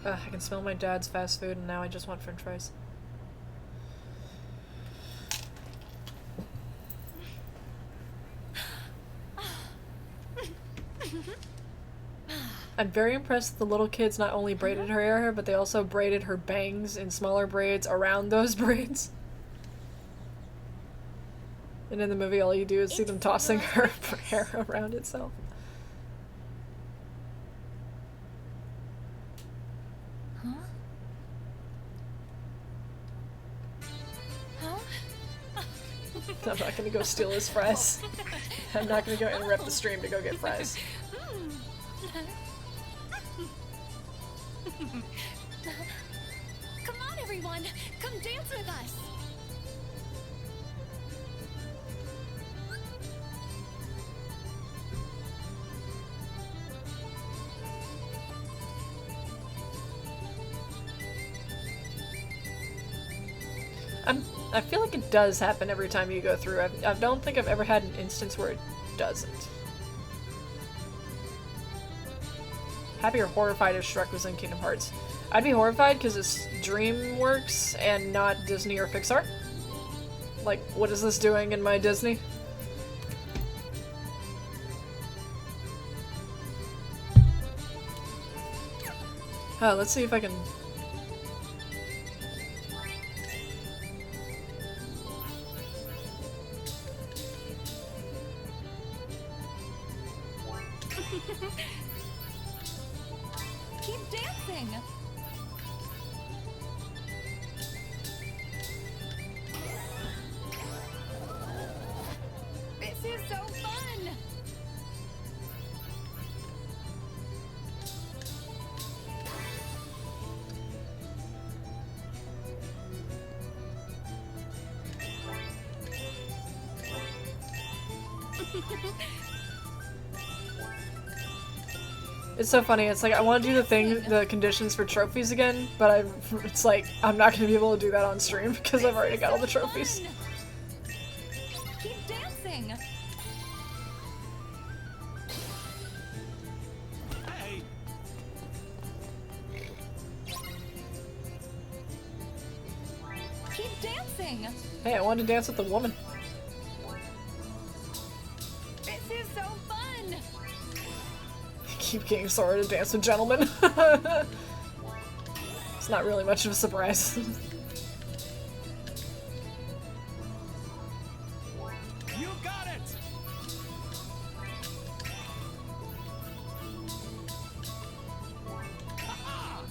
I can smell my dad's fast food and now I just want french fries. I'm very impressed that the little kids not only braided her hair, but they also braided her bangs in smaller braids around those braids. And in the movie, all you do is see them tossing her hair around itself. Huh? Huh? I'm not gonna go steal his fries. I'm not gonna go interrupt the stream to go get fries. Come on, everyone! Come dance with us! I feel like it does happen every time you go through. I don't think I've ever had an instance where it doesn't. Happy or horrified if Shrek was in Kingdom Hearts? I'd be horrified because it's DreamWorks and not Disney or Pixar. Like, what is this doing in my Disney? Let's see if I can... Keep dancing! This is so fun! It's so funny, it's like, I want to do the conditions for trophies again, but it's like, I'm not going to be able to do that on stream because I've already got all the trophies. Keep dancing! Hey, Keep dancing! Hey, I wanted to dance with the woman. This is so fun! Keep getting Sora to dance with gentlemen. It's not really much of a surprise. you got it! Ha-ha!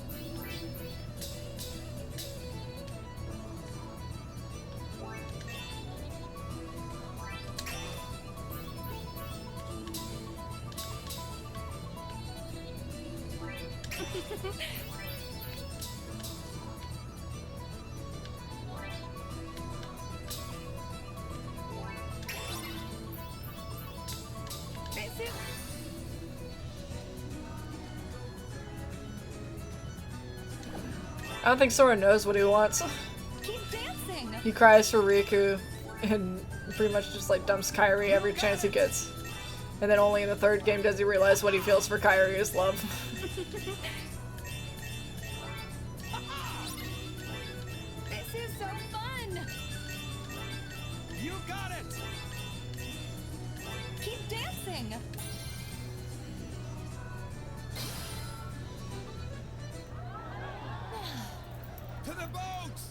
This is... I don't think Sora knows what he wants. Keep dancing! He cries for Riku and pretty much just like dumps Kairi every chance he gets. And then only in the third game does he realize what he feels for Kairi is love. This is so fun! You got it! Keep dancing! To the boats!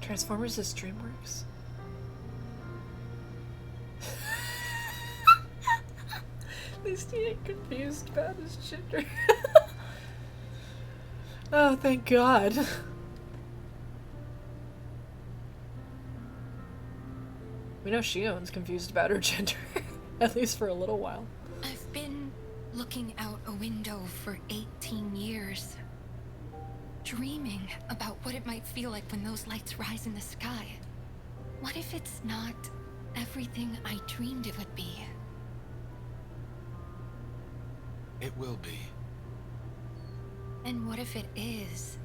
Transformers is DreamWorks. At least he ain't confused about his gender. Oh, thank God. We know Shion's confused about her gender, at least for a little while. I've been looking out a window for 18 years. Dreaming about what it might feel like when those lights rise in the sky. What if it's not everything I dreamed it would be? It will be. And what if it is?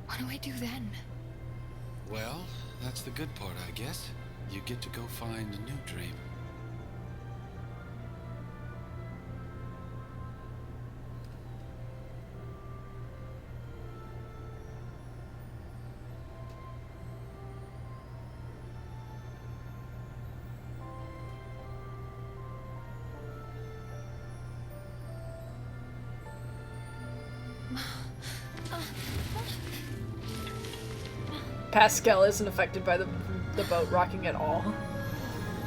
What do I do then? Well, that's the good part, I guess. You get to go find a new dream. Pascal isn't affected by the boat rocking at all.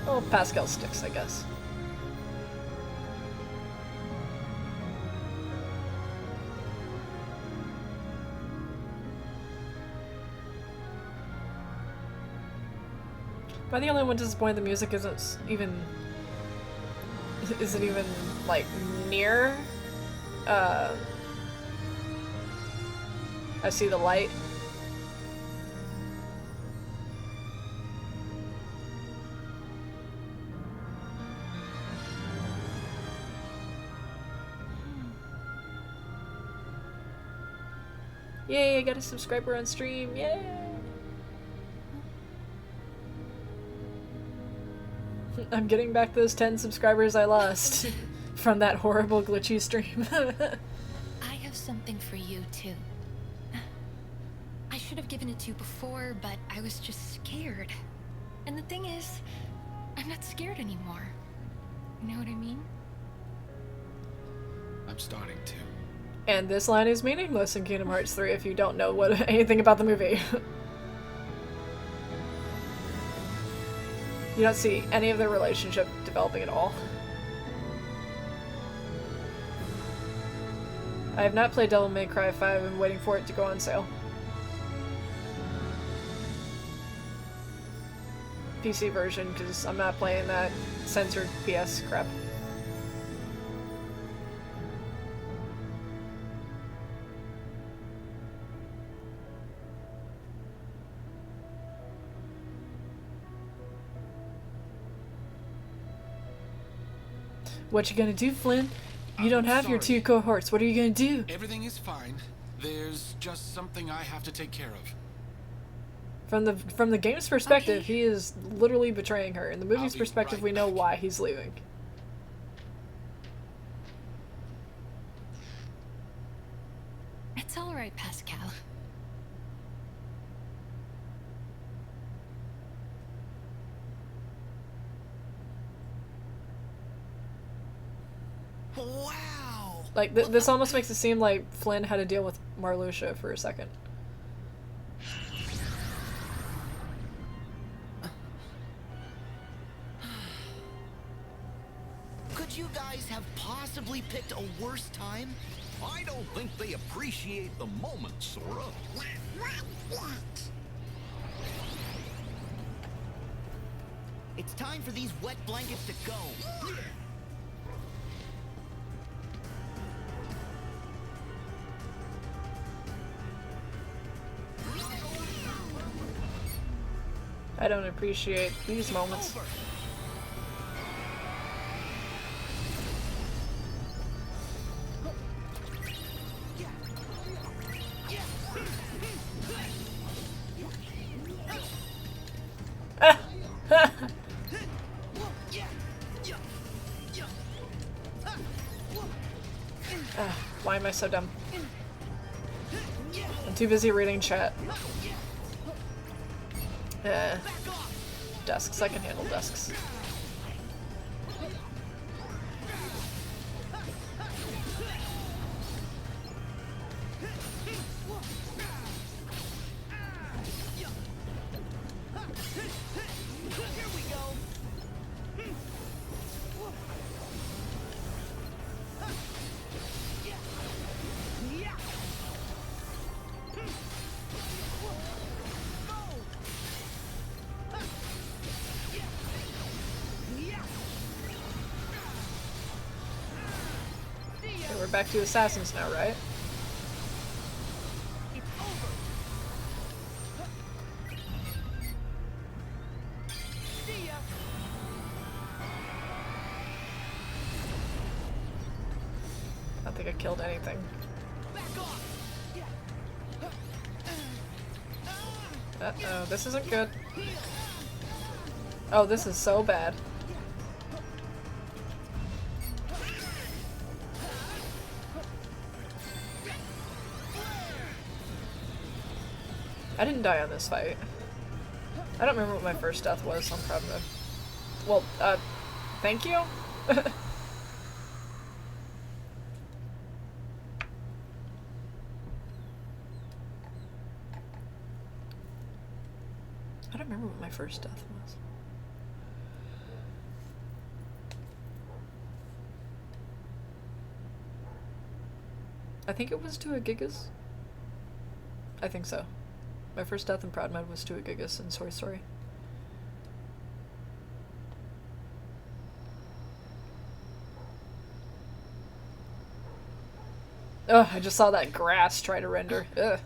Well, Pascal sticks, I guess. Am I the only one disappointed the music isn't even like near I see the light. Yay, I got a subscriber on stream, yay! I'm getting back those 10 subscribers I lost from that horrible glitchy stream. I have something for you, too. I should have given it to you before, but I was just scared. And the thing is, I'm not scared anymore. You know what I mean? I'm starting to. And this line is meaningless in Kingdom Hearts 3 if you don't know anything about the movie. You don't see any of their relationship developing at all. I have not played Devil May Cry 5 and waiting for it to go on sale. PC version, because I'm not playing that censored PS crap. What you gonna do, Flynn? You don't have your 2 cohorts. What are you gonna do? Everything is fine. There's just something I have to take care of. From the game's perspective, Okay. he is literally betraying her. In the movie's I'll be perspective, right we know back. why he's leaving. It's all right, Pascal. Wow! Like, this almost makes it seem like Flynn had to deal with Marluxia for a second. Could you guys have possibly picked a worse time? I don't think they appreciate the moment, Sora. It's time for these wet blankets to go. I don't appreciate these moments. so dumb. I'm too busy reading chat. Desks. I can handle desks. We're back to assassins now, right? I don't think I killed anything. Uh-oh, this isn't good. Oh, this is so bad. I didn't die on this fight. I don't remember what my first death was, so I'm proud of it. Well, thank you? I don't remember what my first death was. I think it was to a Gigas. I think so. My first death in Proud Mode was to a Gigas in Soy Story. Ugh, I just saw that grass try to render. Ugh.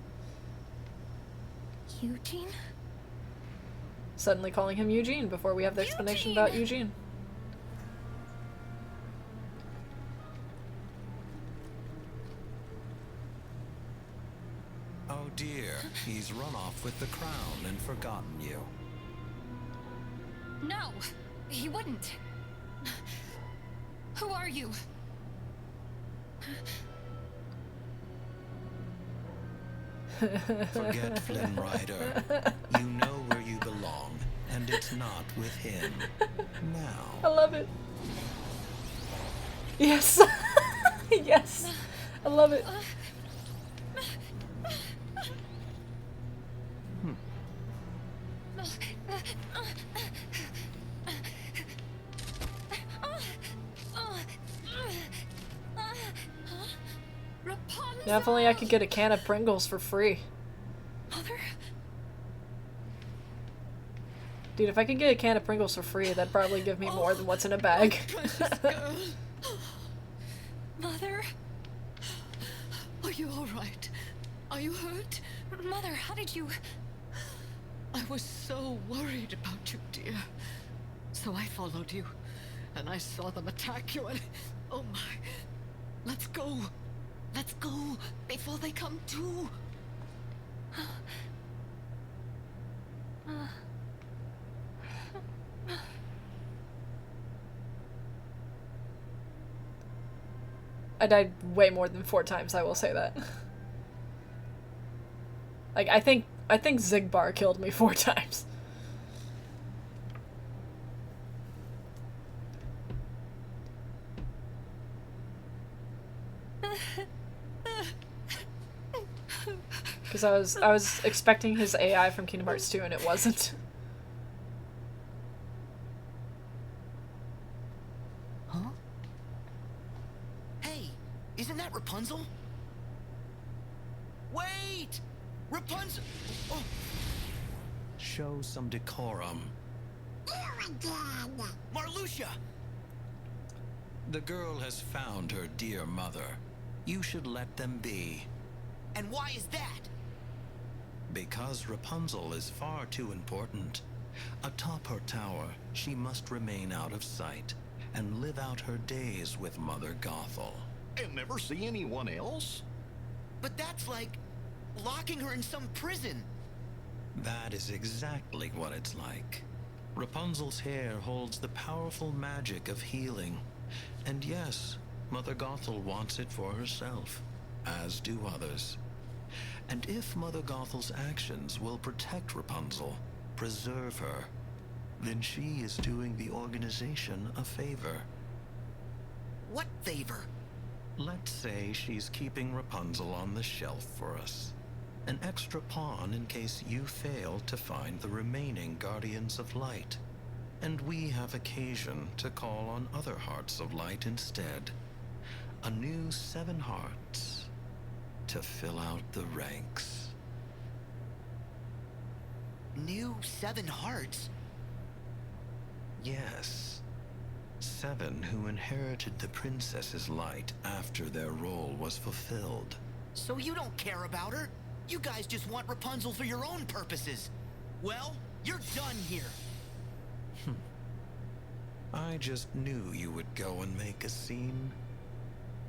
Eugene? Suddenly calling him Eugene before we have the explanation about Eugene. Oh dear, he's run off with the crown and forgotten you. No, he wouldn't. Who are you? Forget Flynn Rider. You know where you belong, and it's not with him. I Now. love it. Yes. Yes. I love it. Now if only I could get a can of Pringles for free. Mother? Dude, if I could get a can of Pringles for free, that'd probably give me more than what's in a bag. Precious girl. Mother? Are you all right? Are you hurt? Mother, how did you... I was so worried about you, dear. So I followed you, and I saw them attack you, and... Oh my... Let's go. Let's go, before they come to. I died way more than 4 times, I will say that. Like, I think Zigbar killed me 4 times. Because I was expecting his AI from Kingdom Hearts 2 and it wasn't. Huh? Hey, isn't that Rapunzel? Wait! Rapunzel! Oh. Show some decorum. Marluxia! The girl has found her dear mother. You should let them be. And why is that? Because Rapunzel is far too important. Atop her tower, she must remain out of sight and live out her days with Mother Gothel. And never see anyone else? But that's like locking her in some prison. That is exactly what it's like. Rapunzel's hair holds the powerful magic of healing. And yes, Mother Gothel wants it for herself. as do others. And if Mother Gothel's actions will protect Rapunzel, preserve her, then she is doing the organization a favor. What favor? Let's say she's keeping Rapunzel on the shelf for us. An extra pawn in case you fail to find the remaining Guardians of Light. And we have occasion to call on other Hearts of Light instead. A new 7 hearts to fill out the ranks. New 7 hearts? Yes. 7 who inherited the princess's light after their role was fulfilled. So you don't care about her? You guys just want Rapunzel for your own purposes. Well, you're done here. I just knew you would go and make a scene.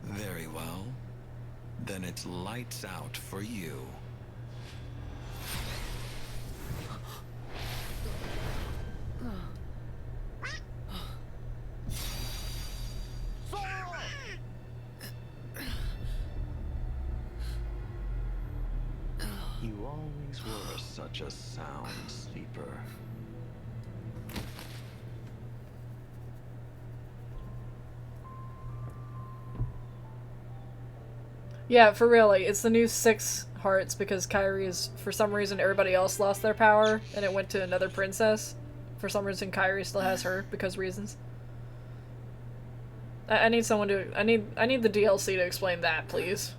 Very well. Then it's lights out for you. You always were such a sound sleeper. Yeah, for real, like, it's the new 6 hearts because Kyrie is, for some reason, everybody else lost their power and it went to another princess. For some reason, Kyrie still has her because reasons. I need someone to, I need the DLC to explain that, please.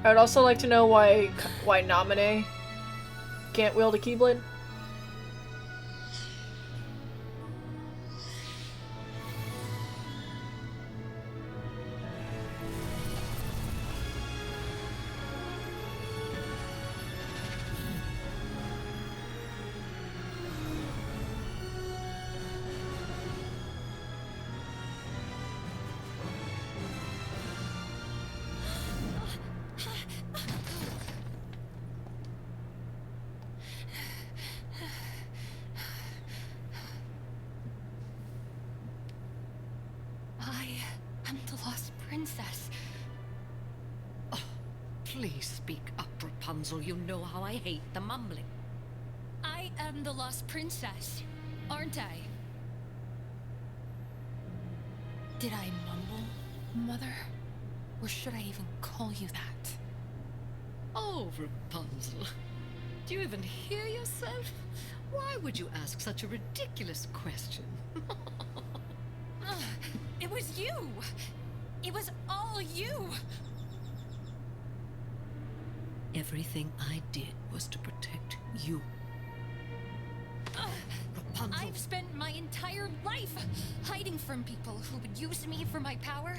I would also like to know why Naminé can't wield a Keyblade. Please speak up, Rapunzel. You know how I hate the mumbling. I am the lost princess, aren't I? Did I mumble, Mother? Or should I even call you that? Oh, Rapunzel. Do you even hear yourself? Why would you ask such a ridiculous question? It was you! It was all you! Everything I did was to protect you. Rapunzel. I've spent my entire life hiding from people who would use me for my power.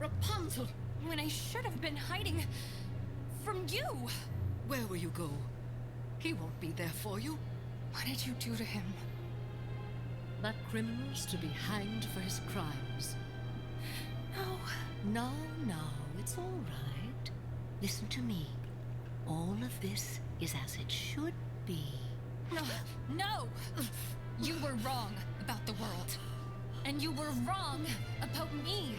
Rapunzel! When I should have been hiding from you! Where will you go? He won't be there for you. What did you do to him? That criminal's to be hanged for his crimes. No. No, it's all right. Listen to me. All of this is as it should be. No! You were wrong about the world. And you were wrong about me.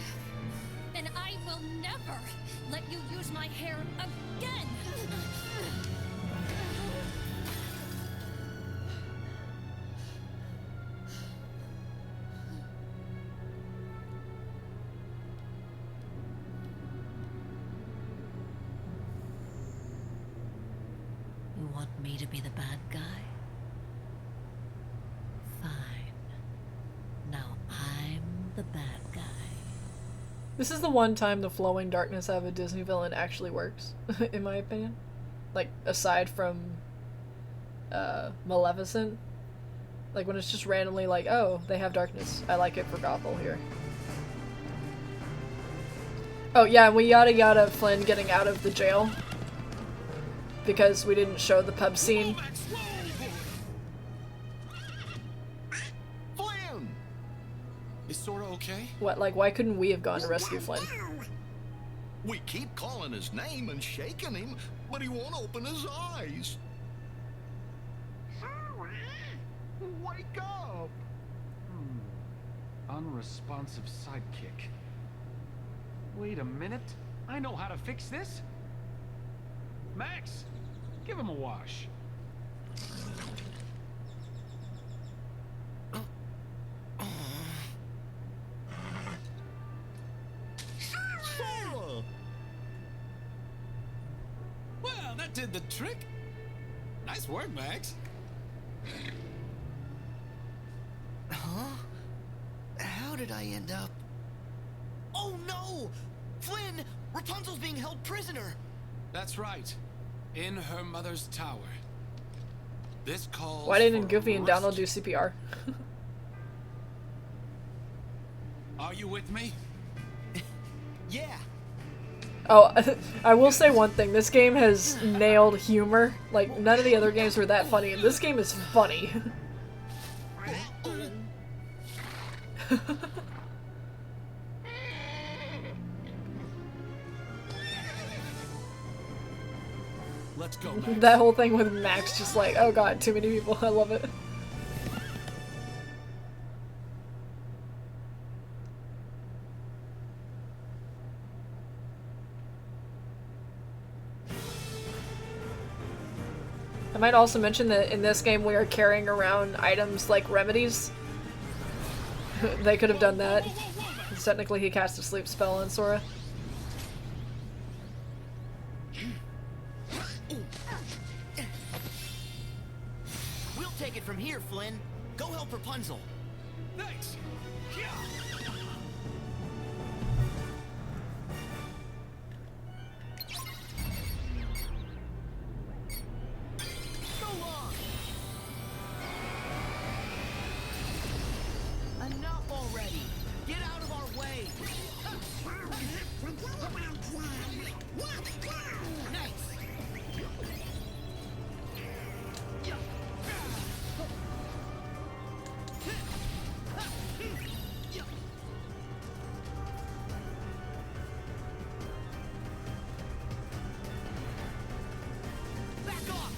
And I will never let you use my hair again! You want me to be the bad guy? Fine. Now I'm the bad guy. This is the one time the flowing darkness out of a Disney villain actually works, in my opinion. Like, aside from Maleficent. Like, when it's just randomly like, oh, they have darkness. I like it for Gothel here. Oh, yeah, and we yada yada Flynn getting out of the jail. Because we didn't show the pub scene. Is Sora okay? What, like, why couldn't we have gone to rescue Flynn? We keep calling his name and shaking him, but he won't open his eyes. Wake up! Unresponsive sidekick. Wait a minute. I know how to fix this. Max, give him a wash. Sora! Well, that did the trick. Nice work, Max. Huh? How did I end up? Oh no! Flynn! Rapunzel's being held prisoner! That's right. In her mother's tower. This calls Why didn't for Goofy and arrest. Donald do CPR? Are you with me? Yeah! Oh, I will say one thing. This game has nailed humor. Like, none of the other games were that funny, and this game is funny. Let's go, Max. That whole thing with Max just like, oh god, too many people. I love it. I might also mention that in this game we are carrying around items like remedies. They could have done that. Technically he cast a sleep spell on Sora. We'll take it from here, Flynn. Go help Rapunzel. Thanks. So long! Enough already! Get out of our way! Nice! Back off!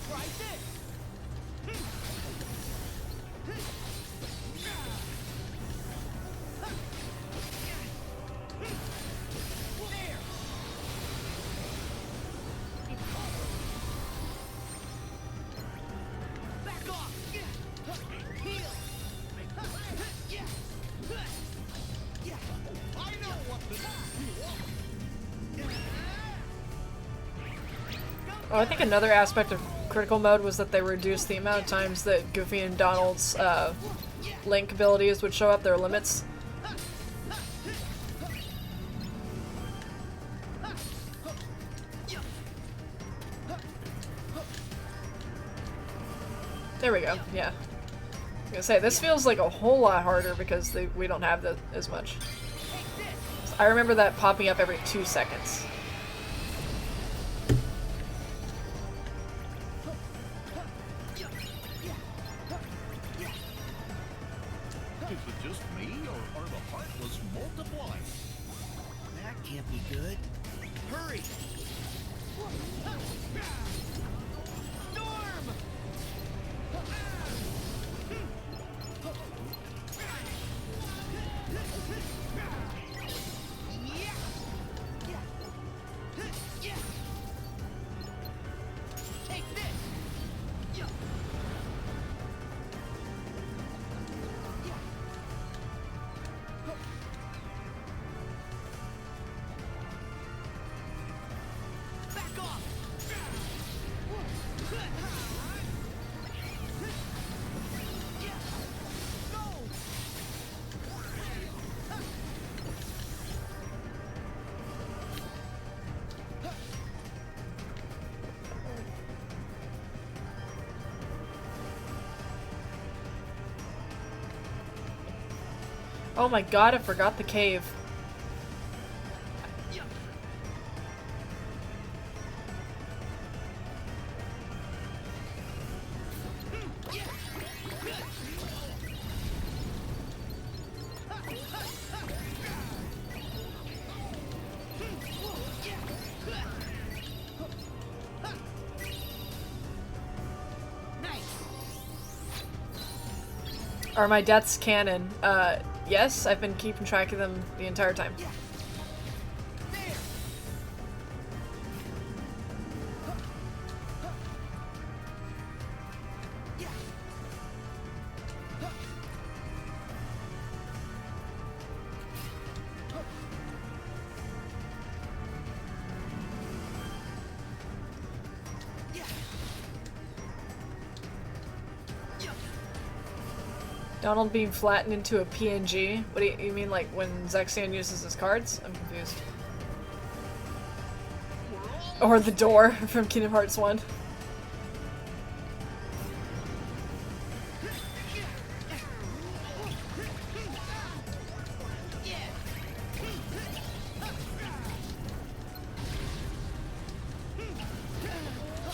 Try this! There! Back off! Heal! I know what to do. Oh, I think another aspect of critical mode was that they reduced the amount of times that Goofy and Donald's Link abilities would show up, their limits. There we go, yeah. I was gonna say, this feels like a whole lot harder because we don't have as much. I remember that popping up every 2 seconds. Is it just me, or are the Heartless multiplying? That can't be good. Hurry! Storm! Take this! Back off! Oh my god, I forgot the cave. Are my deaths canon? Yes, I've been keeping track of them the entire time. Donald being flattened into a PNG? What do you mean, like when Zexion uses his cards? I'm confused. Or the door from Kingdom Hearts 1.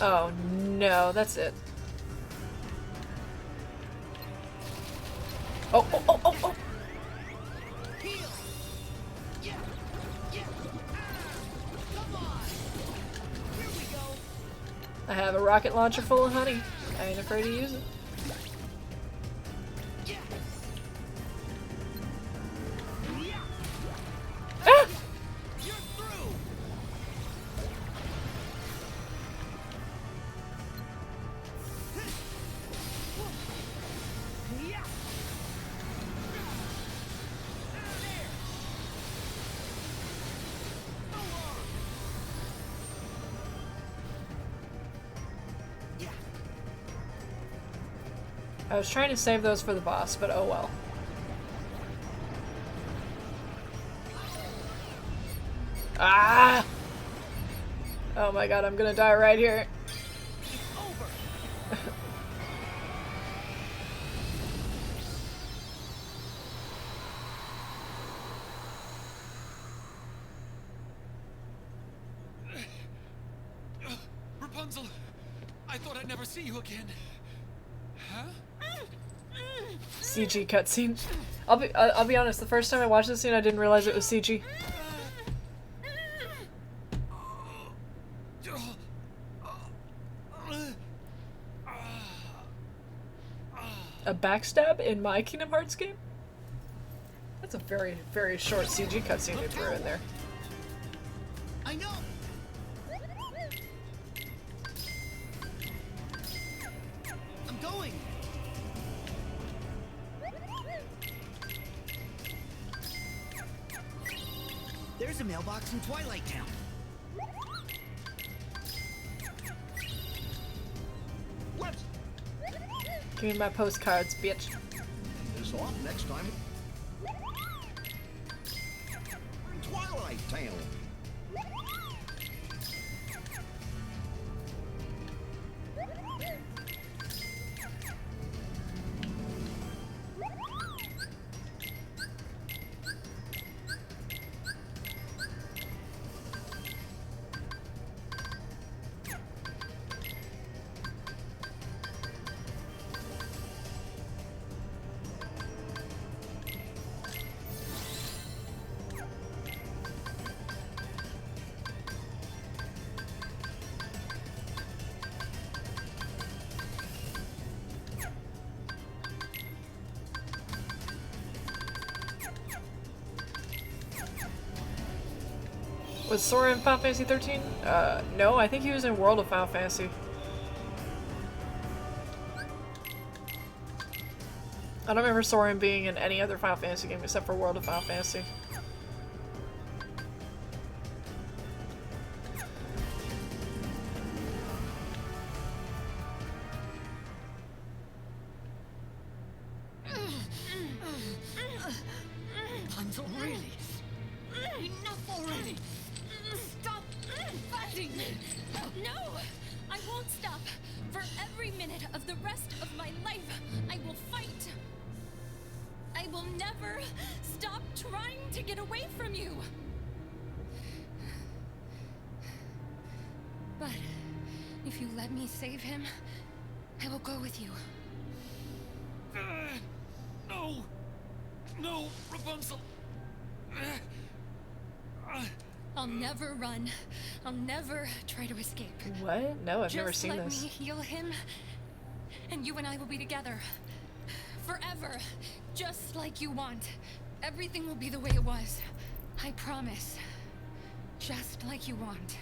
Oh no, that's it. Oh, oh, oh, oh, oh! I have a rocket launcher full of honey. I ain't afraid to use it. Ah! I was trying to save those for the boss, but oh well. Ah! Oh my god, I'm gonna die right here. Rapunzel, I thought I'd never see you again. Huh? CG cutscene. I'll be honest, the first time I watched this scene I didn't realize it was CG. A backstab in my Kingdom Hearts game? That's a very, very short CG cutscene they threw in there. I know. I'm going. There's a mailbox in Twilight Town. Let's Give me my postcards, bitch. end this off next time. We're in Twilight Town. Was Sora in Final Fantasy 13? No, I think he was in World of Final Fantasy. I don't remember Sora being in any other Final Fantasy game except for World of Final Fantasy. Rapunzel, really? Enough already! Stop fighting me! No! I won't stop. For every minute of the rest of my life, I will fight. I I will never stop trying to get away from you. But if you let me save him, I will go with you. No! No, Rapunzel! I'll never run. I'll never try to escape. What? No, I've never Just seen let this. me heal him, and you and I will be together. Forever. Just like you want. Everything will be the way it was. I promise. Just like you want.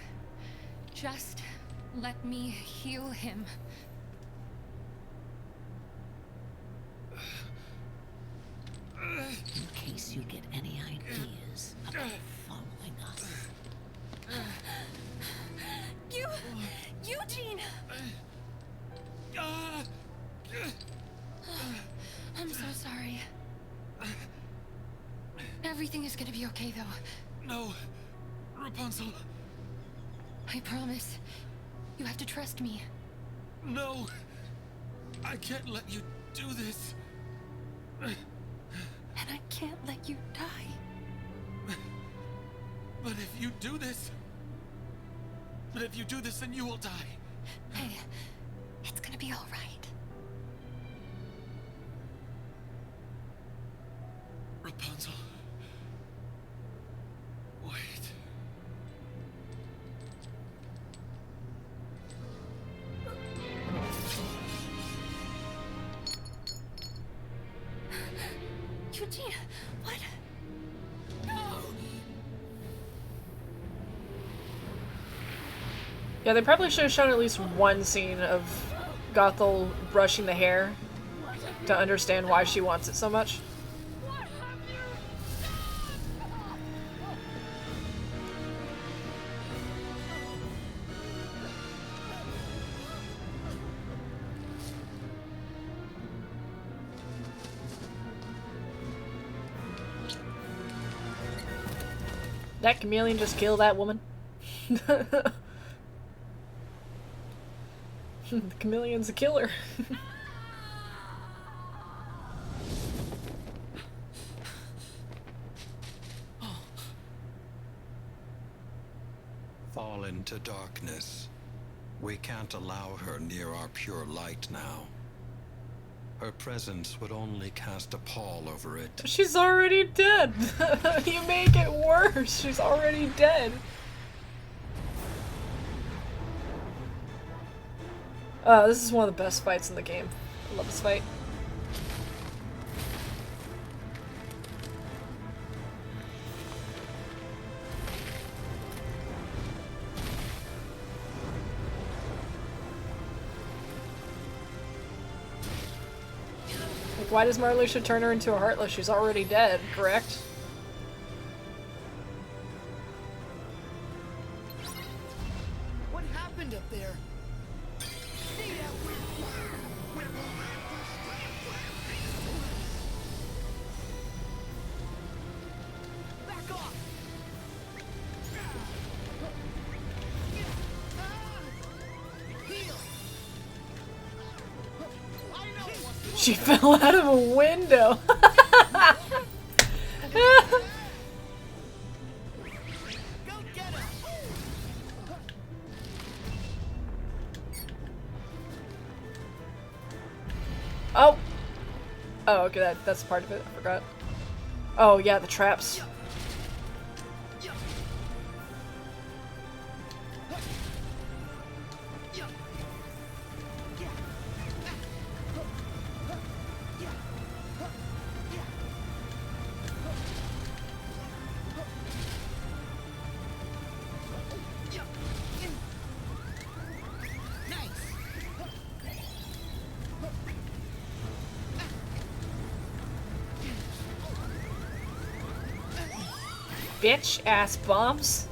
Just let me heal him. In case you get any ideas about following us. Eugene! I'm so sorry. Everything is gonna be okay, though. No, Rapunzel. I promise. You have to trust me. No! I can't let you do this. And I can't let you die. But if you do this... then you will die. Hey, it's gonna be all right. Rapunzel. Wait. Eugene, what? No! Yeah, they probably should have shown at least one scene of Gothel brushing the hair to understand why she wants it so much. What have you That chameleon just killed that woman. The chameleon's a killer. Fall into darkness. We can't allow her near our pure light now. Her presence would only cast a pall over it. She's already dead. You make it worse. She's already dead. This is one of the best fights in the game. I love this fight. Like, why does Marluxia turn her into a Heartless? She's already dead, correct? What happened up there? Back off! Heal! I know what She fell out of a window. Go get him! Oh! Oh, okay, that's part of it. I forgot. Oh, yeah, the traps. Bitch ass bombs.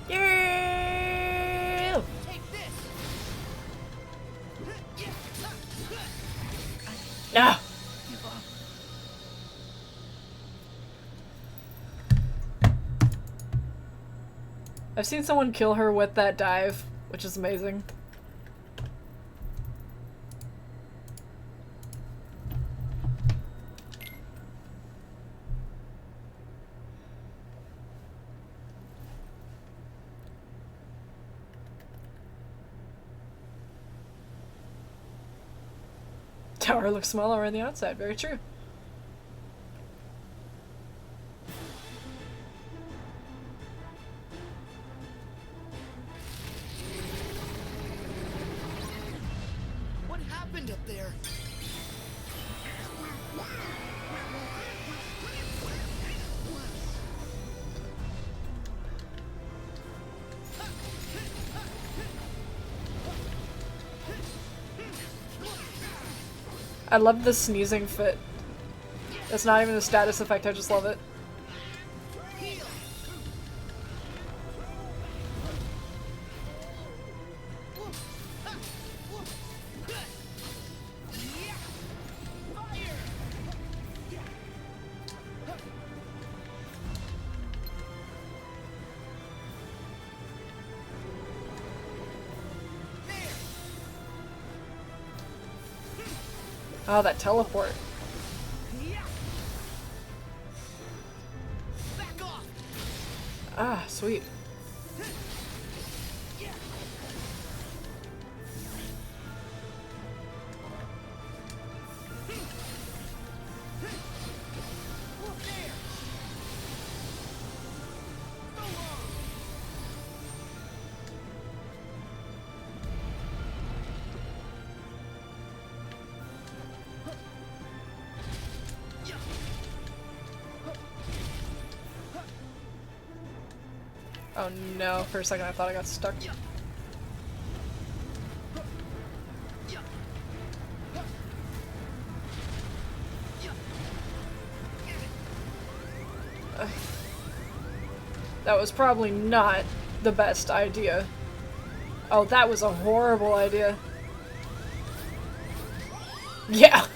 Yeah! I've seen someone kill her with that dive, which is amazing. Tower looks smaller on the outside, very true. What happened up there? I love the sneezing fit. It's not even a status effect, I just love it. Oh, that teleport. Ah, sweet. Oh no, for a second I thought I got stuck. That was probably not the best idea. Oh, that was a horrible idea. Yeah.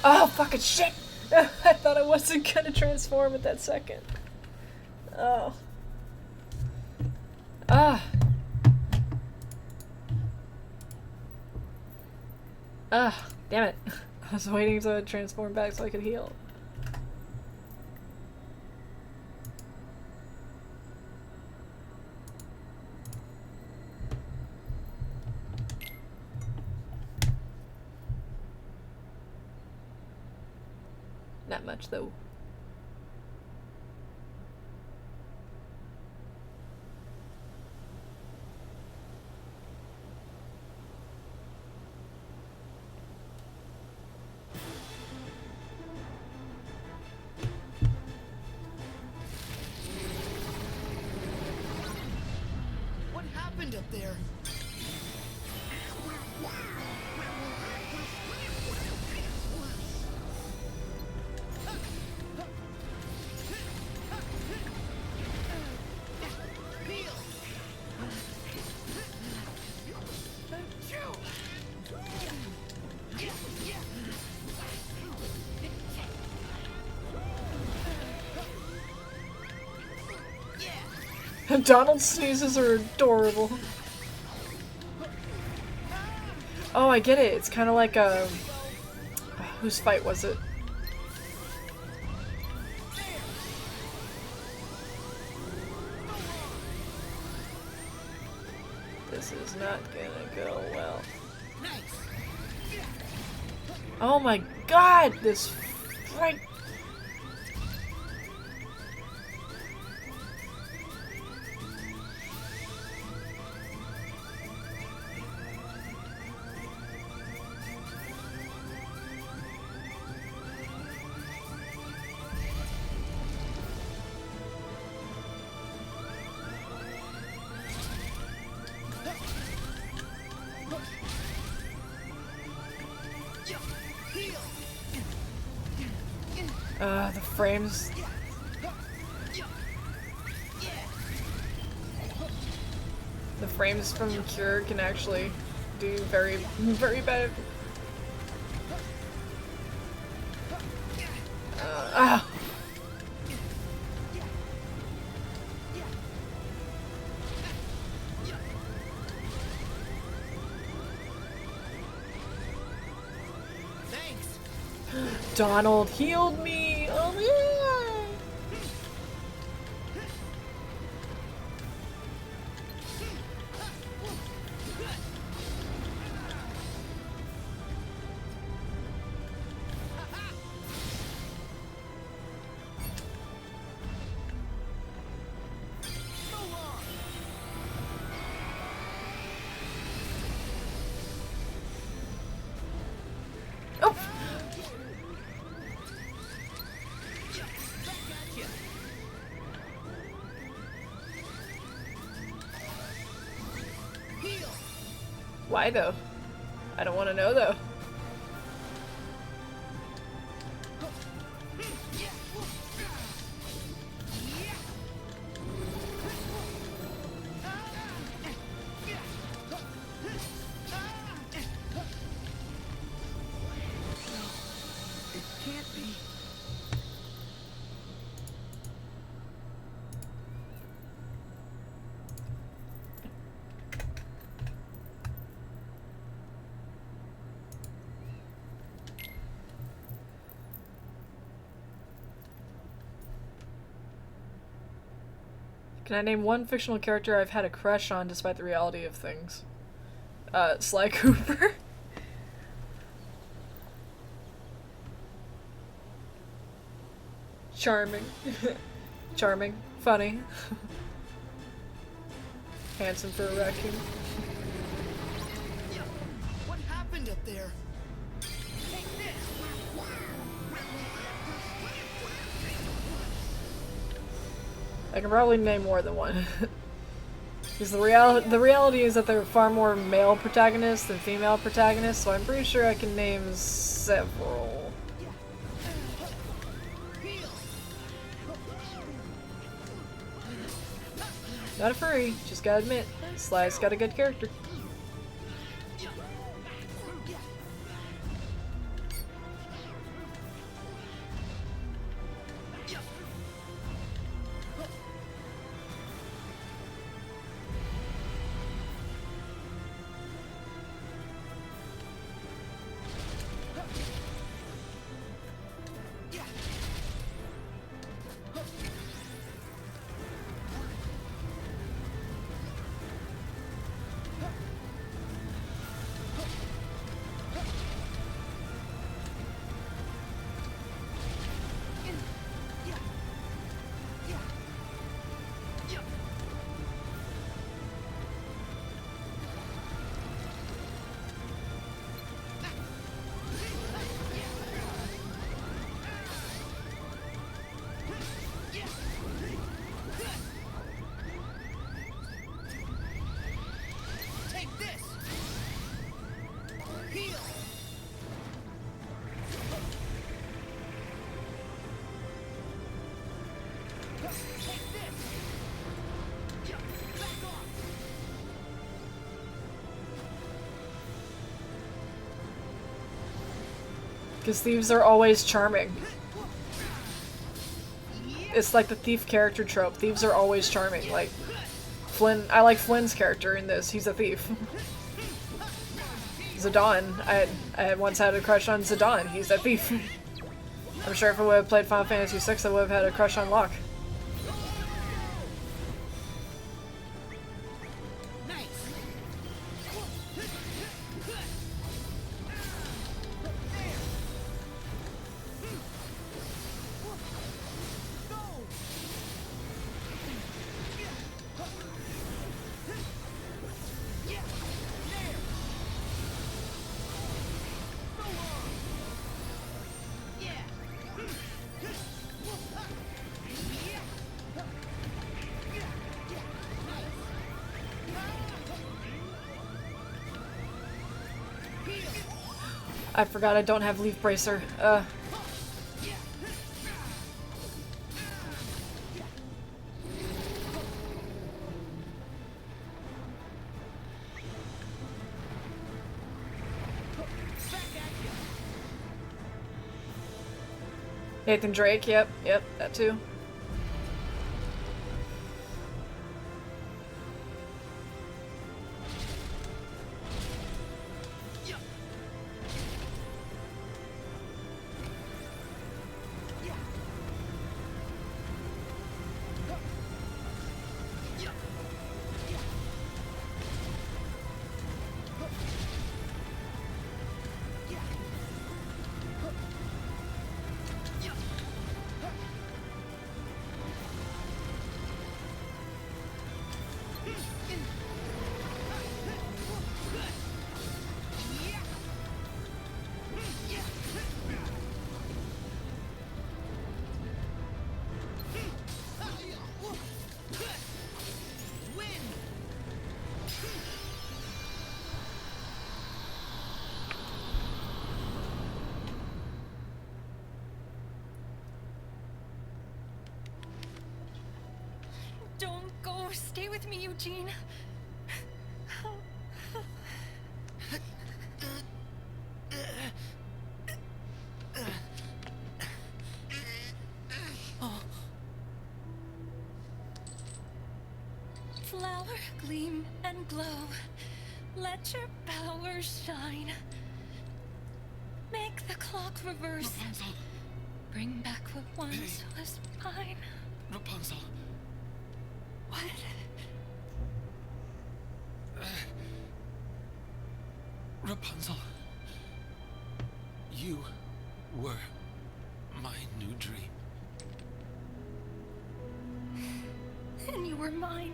Oh, fucking shit! I thought I wasn't gonna transform at that second. Oh. Ah. Ah, damn it. I was waiting to transform back so I could heal. Not much, though. What happened up there? Donald's sneezes are adorable. Oh, I get it. It's kind of like a... whose fight was it? This is not gonna go well. Oh my god! This fright... The frames. The frames from Cure can actually do very, very bad. Ah! Donald healed me! Oh yeah! Oh! Why though? I don't want to know though. Can I name one fictional character I've had a crush on despite the reality of things? Sly Cooper. Charming. Charming. Funny. Handsome for a raccoon. What happened up there? I can probably name more than one. Because the reality is that there are far more male protagonists than female protagonists, so I'm pretty sure I can name several. Not a furry, just gotta admit, Sly's got a good character. Because thieves are always charming. It's like the thief character trope. Thieves are always charming. Like, Flynn, I like Flynn's character in this. He's a thief. Zidane. I once had a crush on Zidane. He's a thief. I'm sure if I would have played Final Fantasy VI, I would have had a crush on Locke. I forgot I don't have Leaf Bracer. Nathan Drake, yep, that too. Don't go. Stay with me, Eugene. Flower, gleam, and glow. Let your power shine. Make the clock reverse. Rapunzel! Bring back what once was mine. Rapunzel! What? Rapunzel. You were my new dream. And you were mine.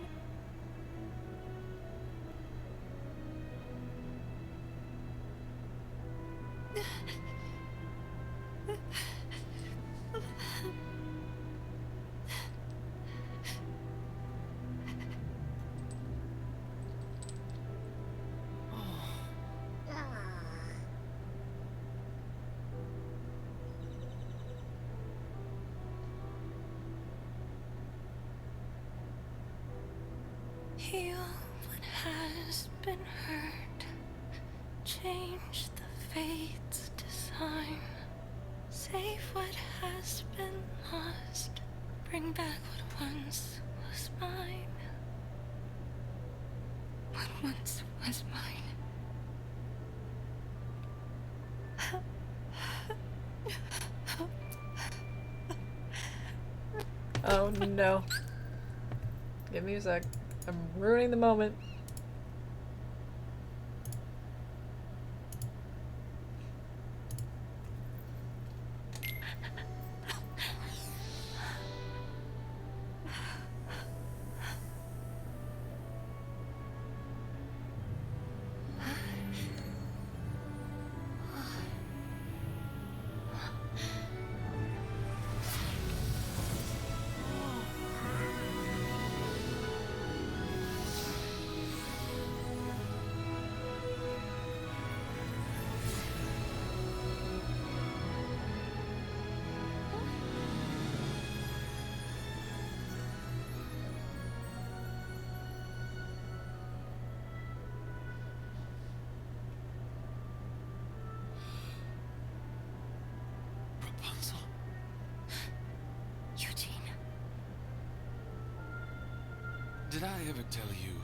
Heal what has been hurt. Change the fate's design. Save what has been lost. Bring back what once was mine. What once was mine. Oh no. Give me a sec. I'm ruining the moment. Rapunzel. Eugene. Did I ever tell you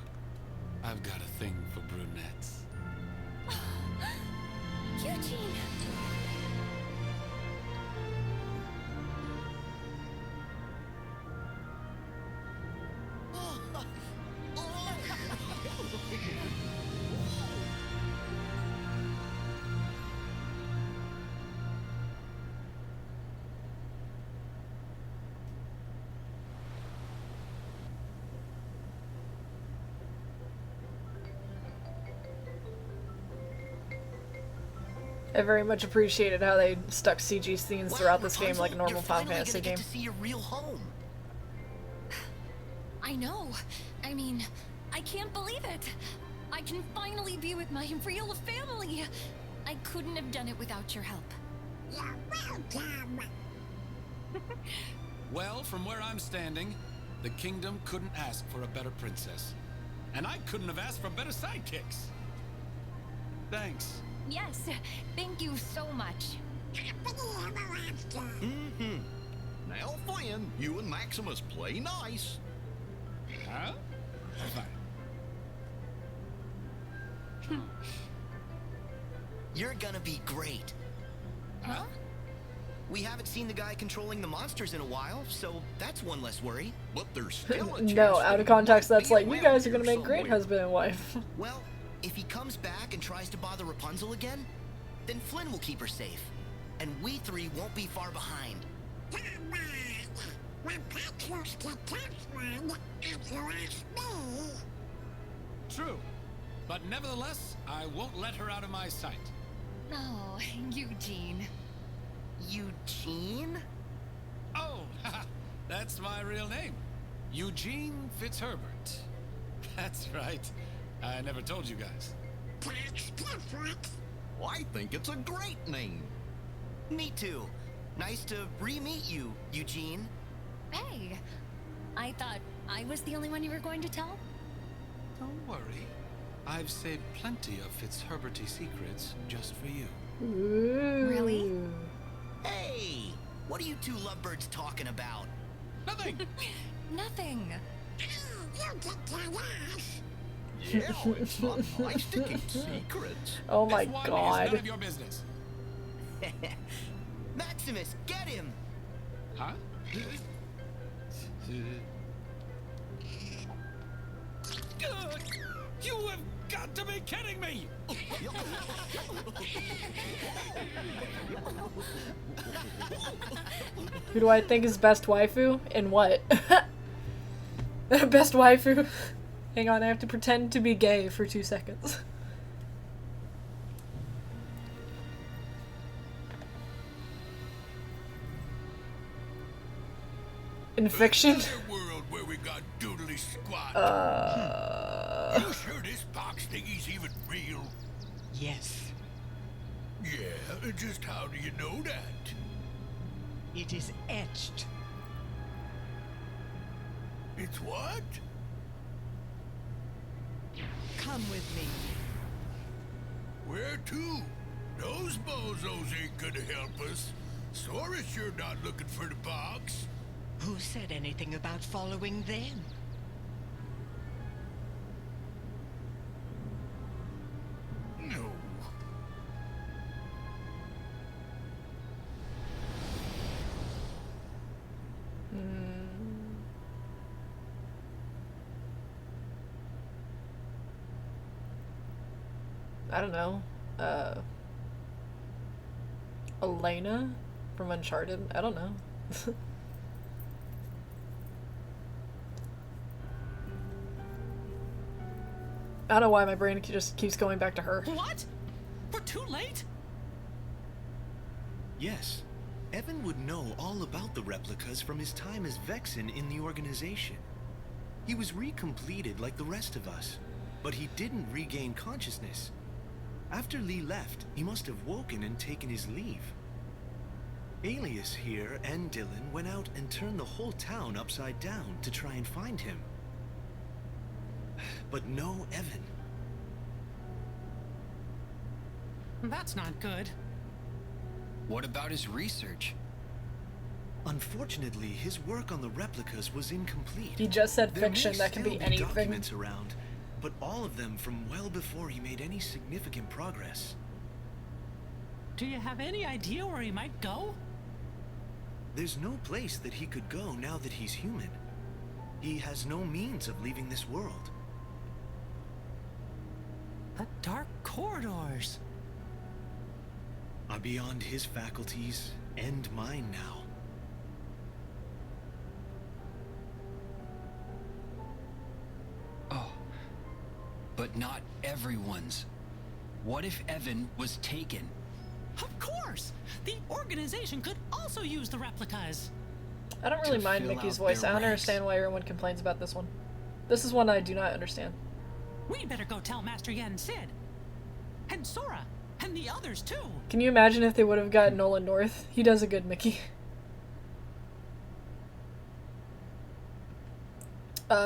I've got a thing for brunettes? Eugene. I very much appreciated how they stuck CG scenes throughout this game like a normal You're Final finally Fantasy gonna game. get to see your real home. I know. I mean, I can't believe it. I can finally be with my real family. I couldn't have done it without your help. You're welcome. Well, from where I'm standing, the kingdom couldn't ask for a better princess. And I couldn't have asked for better sidekicks. Thanks. Yes, thank you so much. Happily ever after. Mm-hmm. saying you and Maximus play nice. Huh? Fine. You're gonna be great. Huh? We haven't seen the guy controlling the monsters in a while, so that's one less worry. But there's still a chance No, that out he of context, might that's be like, you around guys are gonna here make great somewhere. husband and wife. Well, if he comes back and tries to bother Rapunzel again, then Flynn will keep her safe. And we three won't be far behind. True. But nevertheless, I won't let her out of my sight. Oh, Eugene. Eugene? Oh, that's my real name. Eugene Fitzherbert. That's right. I never told you guys. Well, I think it's a great name. Me too. Nice to re-meet you, Eugene. Hey, I thought I was the only one you were going to tell? Don't worry. I've saved plenty of Fitzherberty secrets just for you. Ooh. Really? Hey! What are you two lovebirds talking about? Nothing! Nothing. Yeah, it's not nice to keep secrets. Oh my This one is god. none of your business. Maximus, get him! Huh? You have got to be kidding me! Who do I think is best waifu? And what? Best waifu? Hang on, I have to pretend to be gay for 2 seconds. In fiction? World where we got doodly squat. You sure this box thingy's even real? Yes, Yeah, just how do you know that? it is etched. It's what? Come with me. Where to? Those bozos ain't gonna help us. Sora's sure not looking for the box. Who said anything about following them? No. I don't know. Elena from Uncharted? I don't know. I don't know why my brain just keeps going back to her. What? We're too late? Yes. Evan would know all about the replicas from his time as Vexen in the organization. He was recompleted like the rest of us, but he didn't regain consciousness. After Lee left, he must have woken and taken his leave. Alias here and Dylan went out and turned the whole town upside down to try and find him. But no Evan. That's not good. What about his research? Unfortunately, his work on the replicas was incomplete. He just said There fiction, may that can be still anything. documents around, but all of them from well before he made any significant progress. Do you have any idea where he might go? There's no place that he could go now that he's human. He has no means of leaving this world. The dark corridors. Are beyond his faculties and mine now. Oh. But not everyone's. What if Evan was taken? Of course! The organization could also use the replicas. I don't really To mind fill Mickey's out voice. their I don't ranks. understand why everyone complains about this one. This is one I do not understand. We better go tell Master Yen Sid. And Sora. And the others too. Can you imagine if they would have got Nolan North? He does a good Mickey.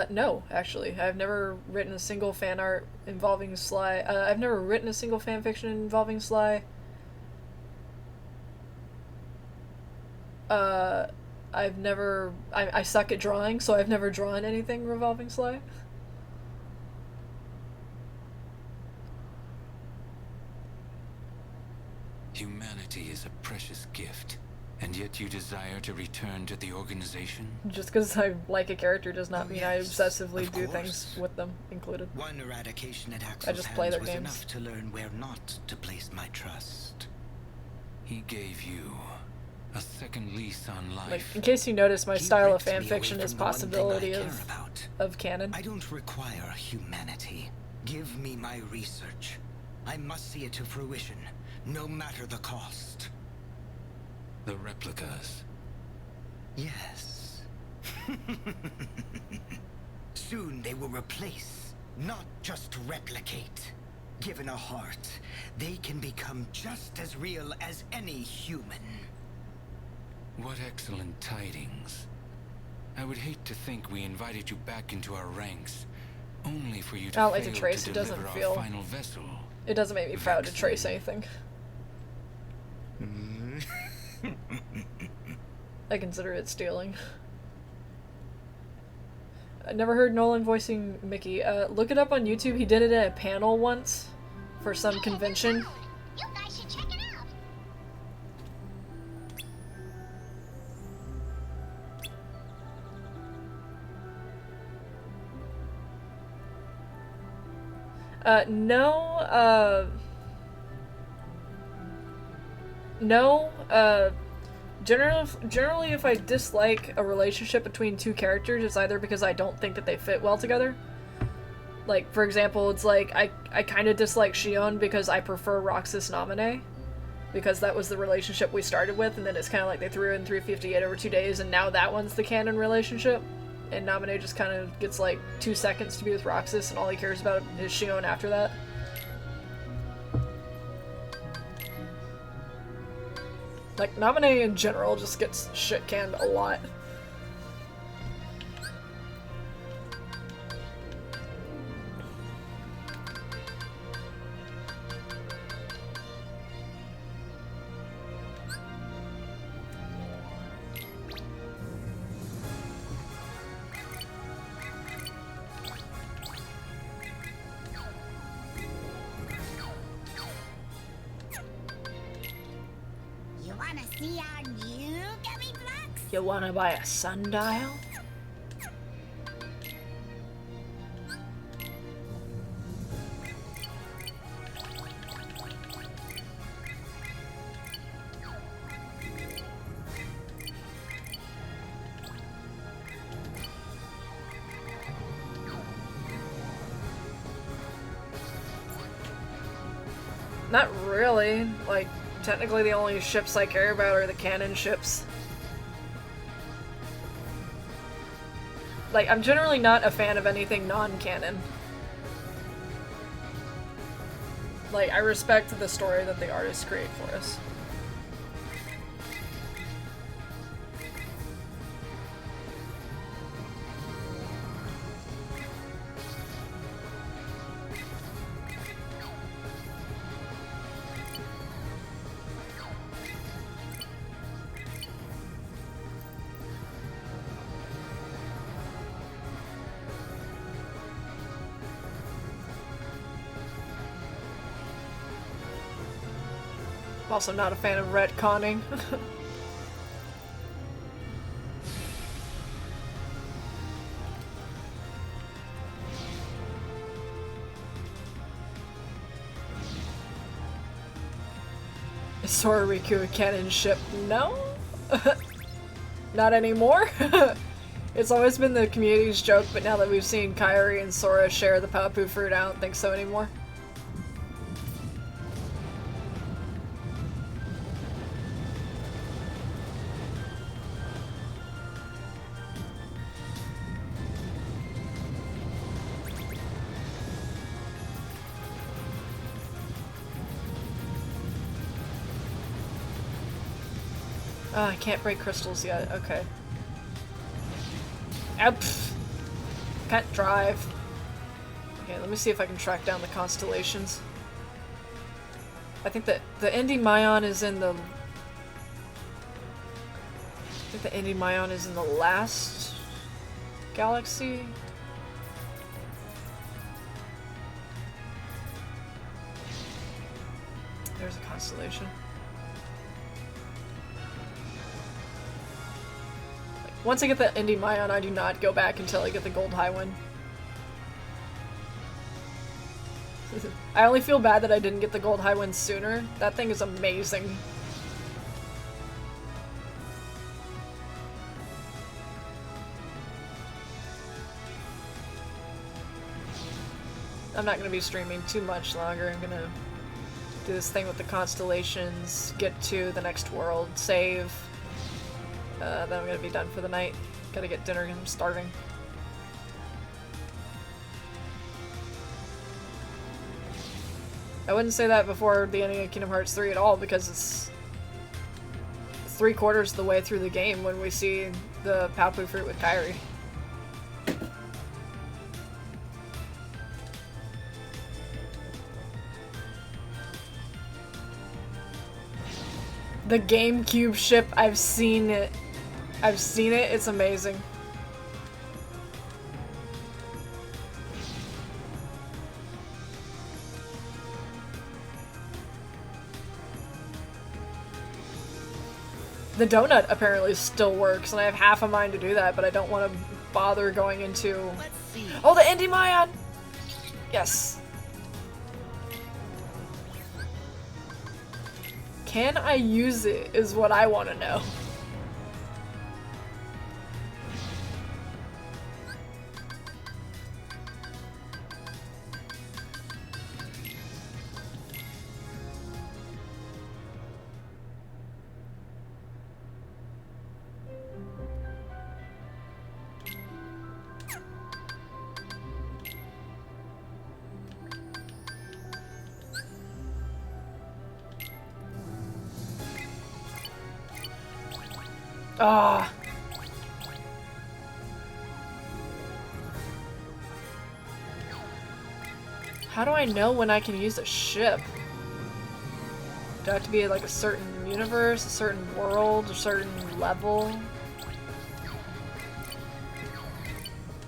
No, actually. I've never written a single fan art involving Sly. I've never written a single fan fiction involving Sly. I've never... I suck at drawing, so I've never drawn anything revolving Sly. Humanity is a precious gift, and yet you desire to return to the organization? Just because I like a character does not mean I obsessively do things with them included. One eradication at Axel's I just play hands their was games. enough to learn where not to place my trust. He gave you a second lease on life. Like, in case you notice, my He style of ripped me away fanfiction from is the one possibility thing I care about. of canon. I don't require humanity. Give me my research. I must see it to fruition, no matter the cost. The replicas. Yes. Soon they will replace, not just replicate. Given a heart, they can become just as real as any human. What excellent tidings. I would hate to think we invited you back into our ranks, only for you to I don't fail like to trace, to it doesn't deliver our feel... final vessel. It doesn't make me proud to trace anything. I consider it stealing. I never heard Nolan voicing Mickey. Look it up on YouTube. He did it at a panel once for some convention. You guys should check it out. No, generally if I dislike a relationship between two characters, it's either because I don't think that they fit well together. Like, for example, it's like, I kind of dislike Shion because I prefer Roxas Naminé, because that was the relationship we started with, and then it's kind of like they threw in 358 over 2 days, and now that one's the canon relationship, and Naminé just kind of gets like 2 seconds to be with Roxas, and all he cares about is Shion after that. Like, Naminé in general just gets shit-canned a lot. You wanna see our new gummy blocks? You wanna buy a sundial? Not really. Like, technically the only ships I care about are the canon ships. Like, I'm generally not a fan of anything non-canon. Like, I respect the story that the artists create for us. I'm also not a fan of retconning. Is Sora Riku a canon ship? No? Not anymore? It's always been the community's joke, but now that we've seen Kairi and Sora share the Papu fruit, I don't think so anymore. Oh, I can't break crystals yet. Okay. Can't drive. Okay, let me see if I can track down the constellations. I think that the Indy Mayon is in the... I think the Endymion is in the last galaxy. There's a constellation. Once I get the Endymion, I do not go back until I get the Gold Highwind. I only feel bad that I didn't get the Gold Highwind sooner. That thing is amazing. I'm not going to be streaming too much longer. I'm going to do this thing with the constellations, get to the next world, save. Then I'm going to be done for the night. Gotta get dinner because I'm starving. I wouldn't say that before the ending of Kingdom Hearts 3 at all, because it's 3/4 of the way through the game when we see the Paopu fruit with Kairi. The GameCube ship, I've seen it. It's amazing. The donut apparently still works, and I have half a mind to do that, but I don't want to bother going into... Oh, the Endymion! Yes. Can I use it is what I want to know. Ah. How do I know when I can use a ship? Do I have to be like a certain universe, a certain world, a certain level?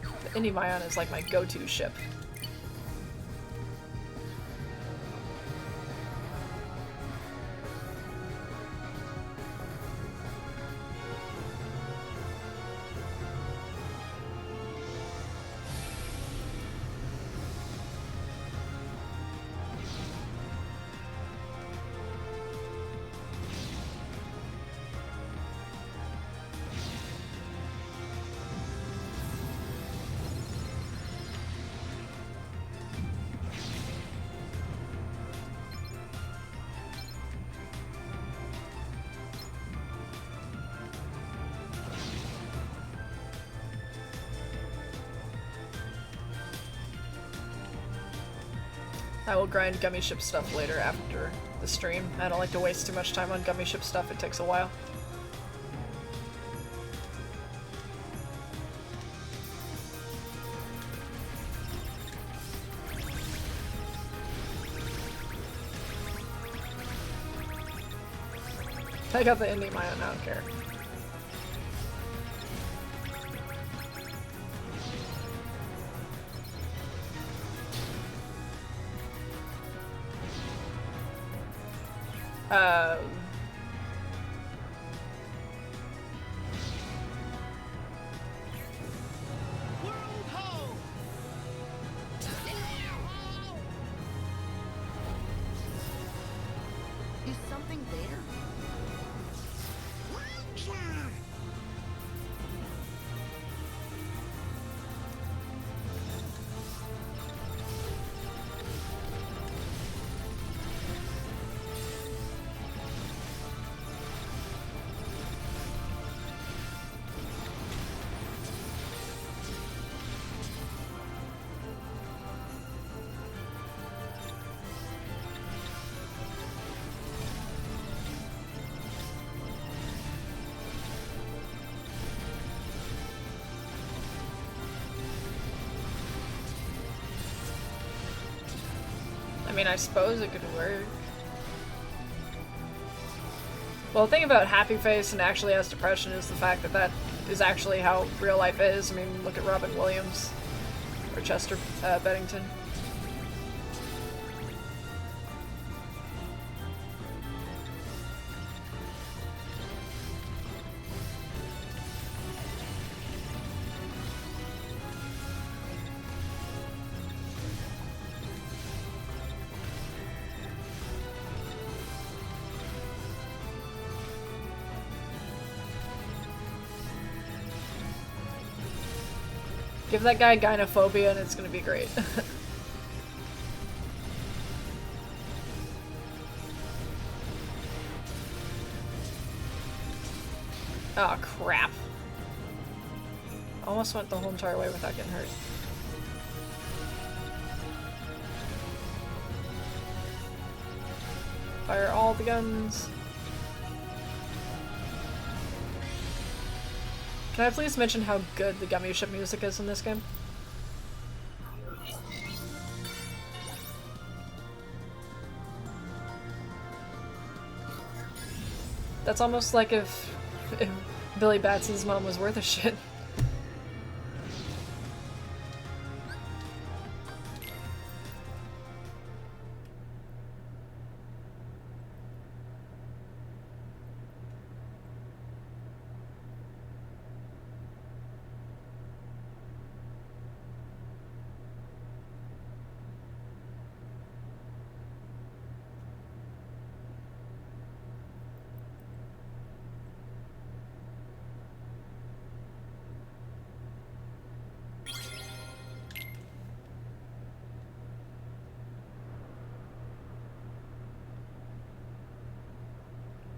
The Endymion is like my go-to ship. I will grind gummy ship stuff later after the stream. I don't like to waste too much time on gummy ship stuff, it takes a while. I got the Endymion, I don't care. Is something there? I mean, I suppose it could work. Well, the thing about Happy Face and actually has depression is the fact that that is actually how real life is. I mean, look at Robin Williams or Chester Bennington. Give that guy gynophobia and it's gonna be great. Oh crap. Almost went the whole entire way without getting hurt. Fire all the guns. Can I please mention how good the Gummy Ship music is in this game? That's almost like if Billy Batsy's mom was worth a shit.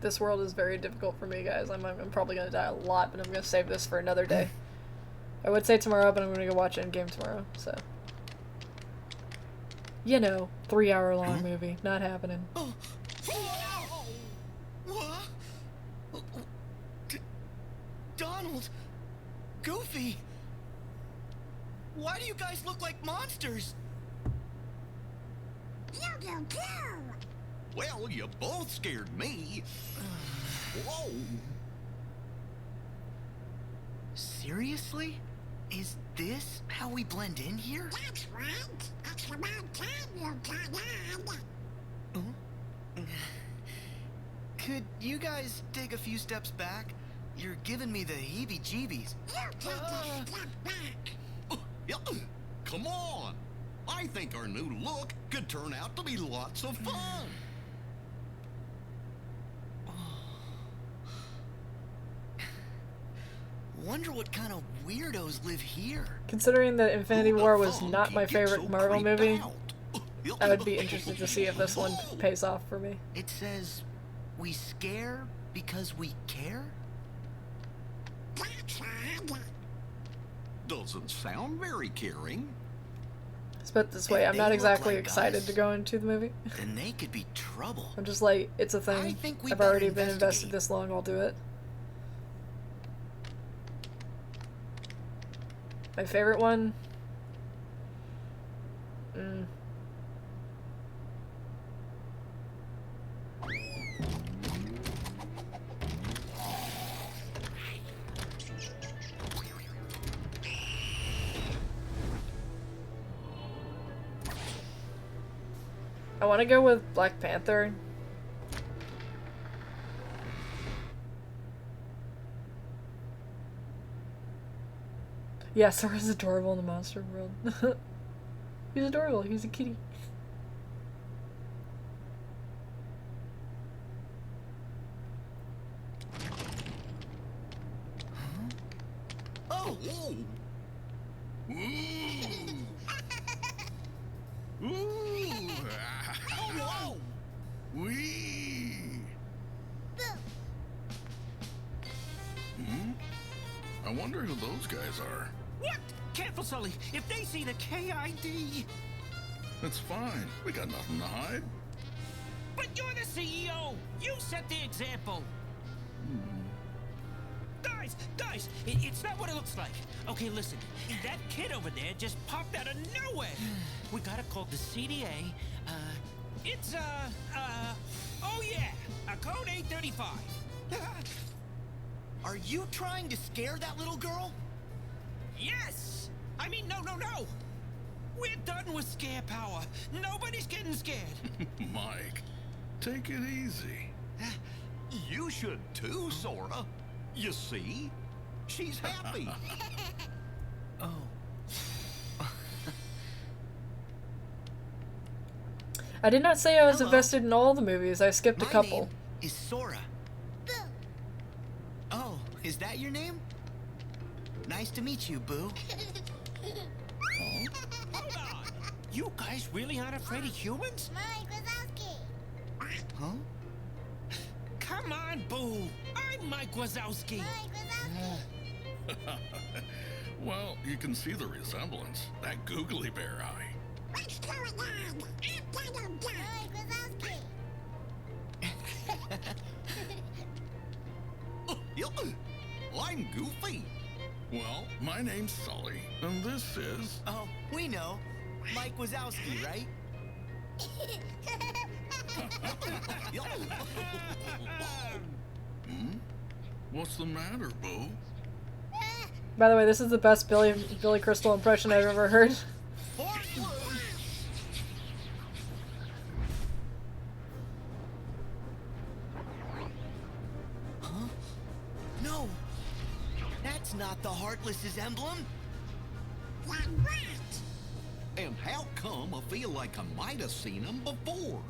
This world is very difficult for me, guys. I'm probably gonna die a lot, but I'm gonna save this for another day. I would say tomorrow, but I'm gonna go watch Endgame tomorrow, so. You know, 3-hour-long movie. Not happening. Oh. What? Donald! Goofy! Why do you guys look like monsters? Well, you both scared me. Whoa. Seriously? Is this how we blend in here? That's right. It's about time you got on. Could you guys take a few steps back? You're giving me the heebie-jeebies. You take a step back. Yeah, come on. I think our new look could turn out to be lots of fun. Wonder what kind of weirdos live here. Considering that Infinity War was not my favorite Marvel movie, I would be interested to see if this one pays off for me. It says, we scare because we care? Doesn't sound very caring. Let's put it this way, I'm not exactly excited to go into the movie. Then they could be trouble. I'm just like, it's a thing. I've already been invested this long, I'll do it. My favorite one? I want to go with Black Panther. Yeah, Sora's adorable in the monster world. He's adorable. He's a kitty. Oh! Ooh! Ooh! Whoa! Wee! I wonder who those guys are. What? Careful, Sully. If they see the KID... It's fine. We got nothing to hide. But you're the CEO! You set the example! Guys, it's not what it looks like. Okay, listen. That kid over there just popped out of nowhere. We gotta call the CDA, It's, oh yeah, a code 835. Are you trying to scare that little girl? Yes! I mean, no. We're done with scare power. Nobody's getting scared. Mike, take it easy. You should too, Sora. You see? She's happy. Oh. I did not say I was Hello. invested in all the movies. I skipped a My couple. name is Sora. Oh, is that your name? Nice to meet you, Boo. Hold on! You guys really aren't afraid of humans? Mike Wazowski. Huh? Come on, Boo! I'm Mike Wazowski! Mike Wazowski. Well, you can see the resemblance. That googly bear eye. What's going on? Mike Wazowski. I'm Goofy. Well, my name's Sully, and this is... Oh, we know. Mike Wazowski, right? What's the matter, Boo? By the way, this is the best Billy Crystal impression I've ever heard. Huh? No! That's not the Heartless's emblem! And how come I feel like I might have seen them before?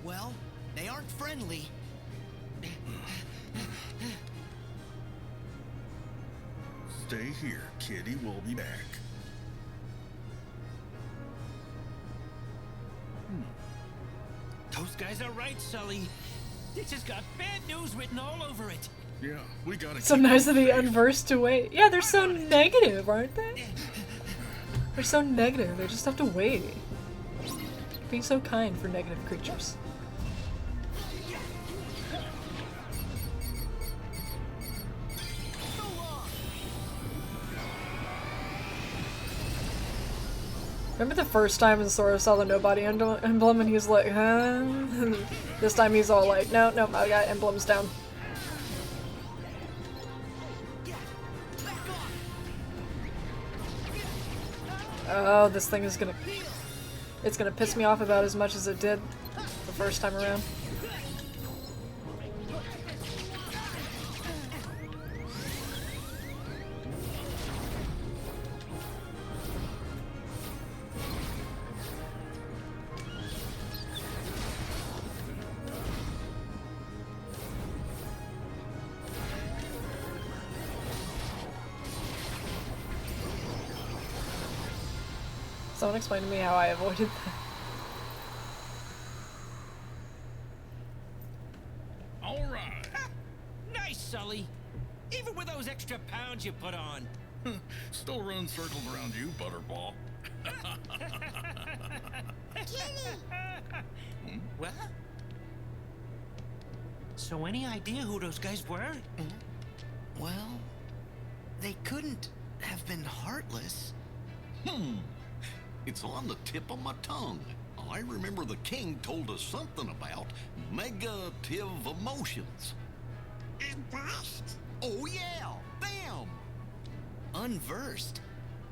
Well, they aren't friendly. Stay here, kitty. We'll be back. Those guys are right, Sully. This has got bad news written all over it. Yeah, we gotta So keep nice them of the safe. unversed to wait. Yeah, they're so negative, aren't they? They're so negative. They just have to wait. Being so kind for negative creatures. Remember the first time when Sora saw the nobody emblem and he was like, huh? This time he's all like, no, I got emblems down. Oh, this thing is gonna... It's gonna piss me off about as much as it did the first time around. Someone explain to me how I avoided that. All right. Nice, Sully. Even with those extra pounds you put on. Still run circles around you, Butterball. What? So any idea who those guys were? Well, they couldn't have been heartless. It's on the tip of my tongue. I remember the king told us something about negative emotions. Unversed? Oh yeah, them! Unversed?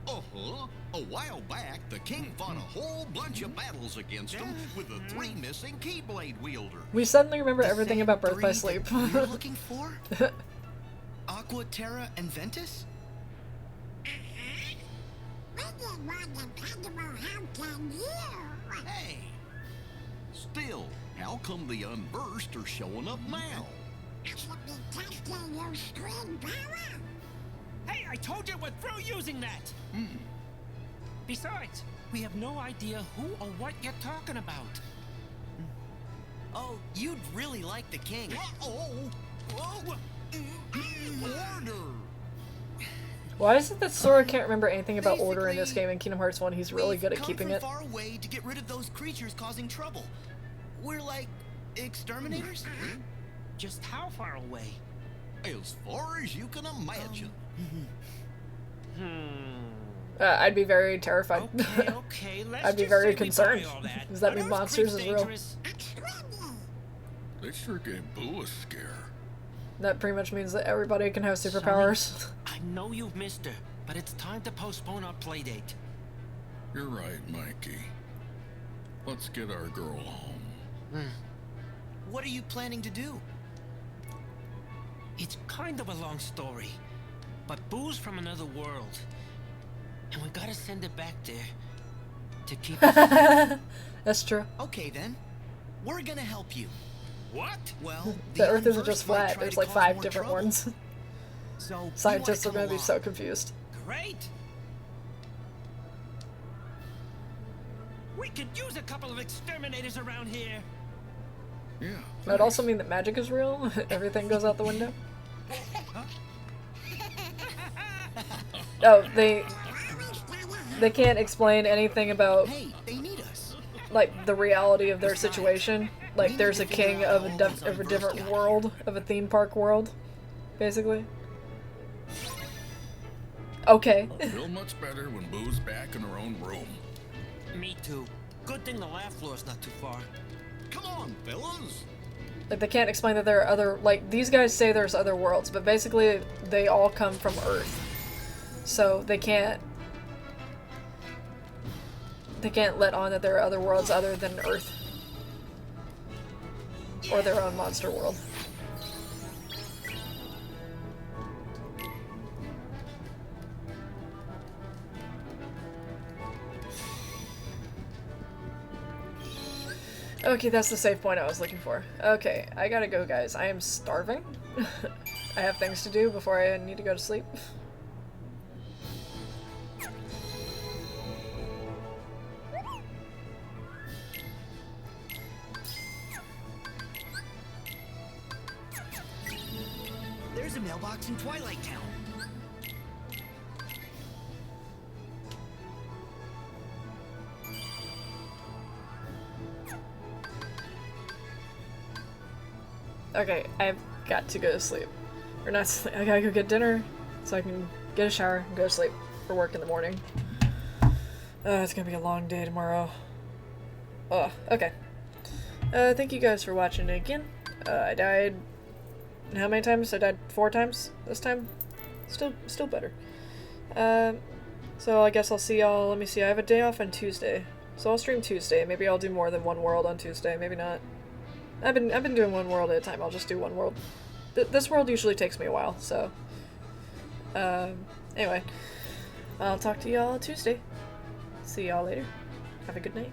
Uh-huh. A while back, the king fought a whole bunch of battles against them with the 3 missing Keyblade wielders. We suddenly remember The everything same about Birth by 3 Sleep. that you're looking for? Aqua, Terra, and Ventus? We didn't want dependable help from you. Hey! Still, how come the Unversed are showing up now? I should be testing your screen power. Hey, I told you we're through using that! Besides, we have no idea who or what you're talking about. Oh, you'd really like the king. Order! Why is it that Sora can't remember anything about order in this game in Kingdom Hearts 1? He's really good at keeping We've it. come from far away to get rid of those creatures causing trouble. We're like exterminators? Just how far away? As far as you can imagine. I'd be very terrified. Okay, let's I'd be just very say we buy concerned. all that. Does that Are mean those monsters creeps is real? dangerous? They sure gave Boo a scare. That pretty much means that everybody can have superpowers. I know you've missed her, but it's time to postpone our playdate. You're right, Mikey. Let's get our girl home. What are you planning to do? It's kind of a long story, but Boo's from another world, and we gotta send it back there to keep it. That's true. Okay then. We're gonna help you. What? Well, The Earth isn't Unversed just might flat. try There's to like cause 5 more different trouble. ones. So Scientists you are wanna gonna be come so along? confused. Great. We could use a couple of exterminators around here. Yeah. That also mean that magic is real? Everything goes out the window? Oh, they can't explain anything about, Hey, they need us. like, the reality of their situation. Like, there's a king of a different world, of a theme park world, basically. Okay. I'll feel much better when Boo's back in her own room. Me too. Good thing the laugh floor's not too far. Come on, fellas. Like, they can't explain that there are other, like, these guys say there's other worlds, but basically they all come from Earth. So they can't let on that there are other worlds other than Earth. Or their own monster world. Okay, that's the save point I was looking for. Okay, I gotta go, guys. I am starving. I have things to do before I need to go to sleep. There's a mailbox in Twilight Town. Okay, I've got to go to sleep. Or not sleep. I gotta go get dinner so I can get a shower and go to sleep for work in the morning. It's gonna be a long day tomorrow. Okay. Thank you guys for watching again. I died... How many times? I died 4 times this time? Still better. So I guess I'll see y'all. Let me see, I have a day off on Tuesday. So I'll stream Tuesday. Maybe I'll do more than one world on Tuesday, maybe not. I've been doing one world at a time. I'll just do one world. This world usually takes me a while, so... Anyway. I'll talk to y'all Tuesday. See y'all later. Have a good night.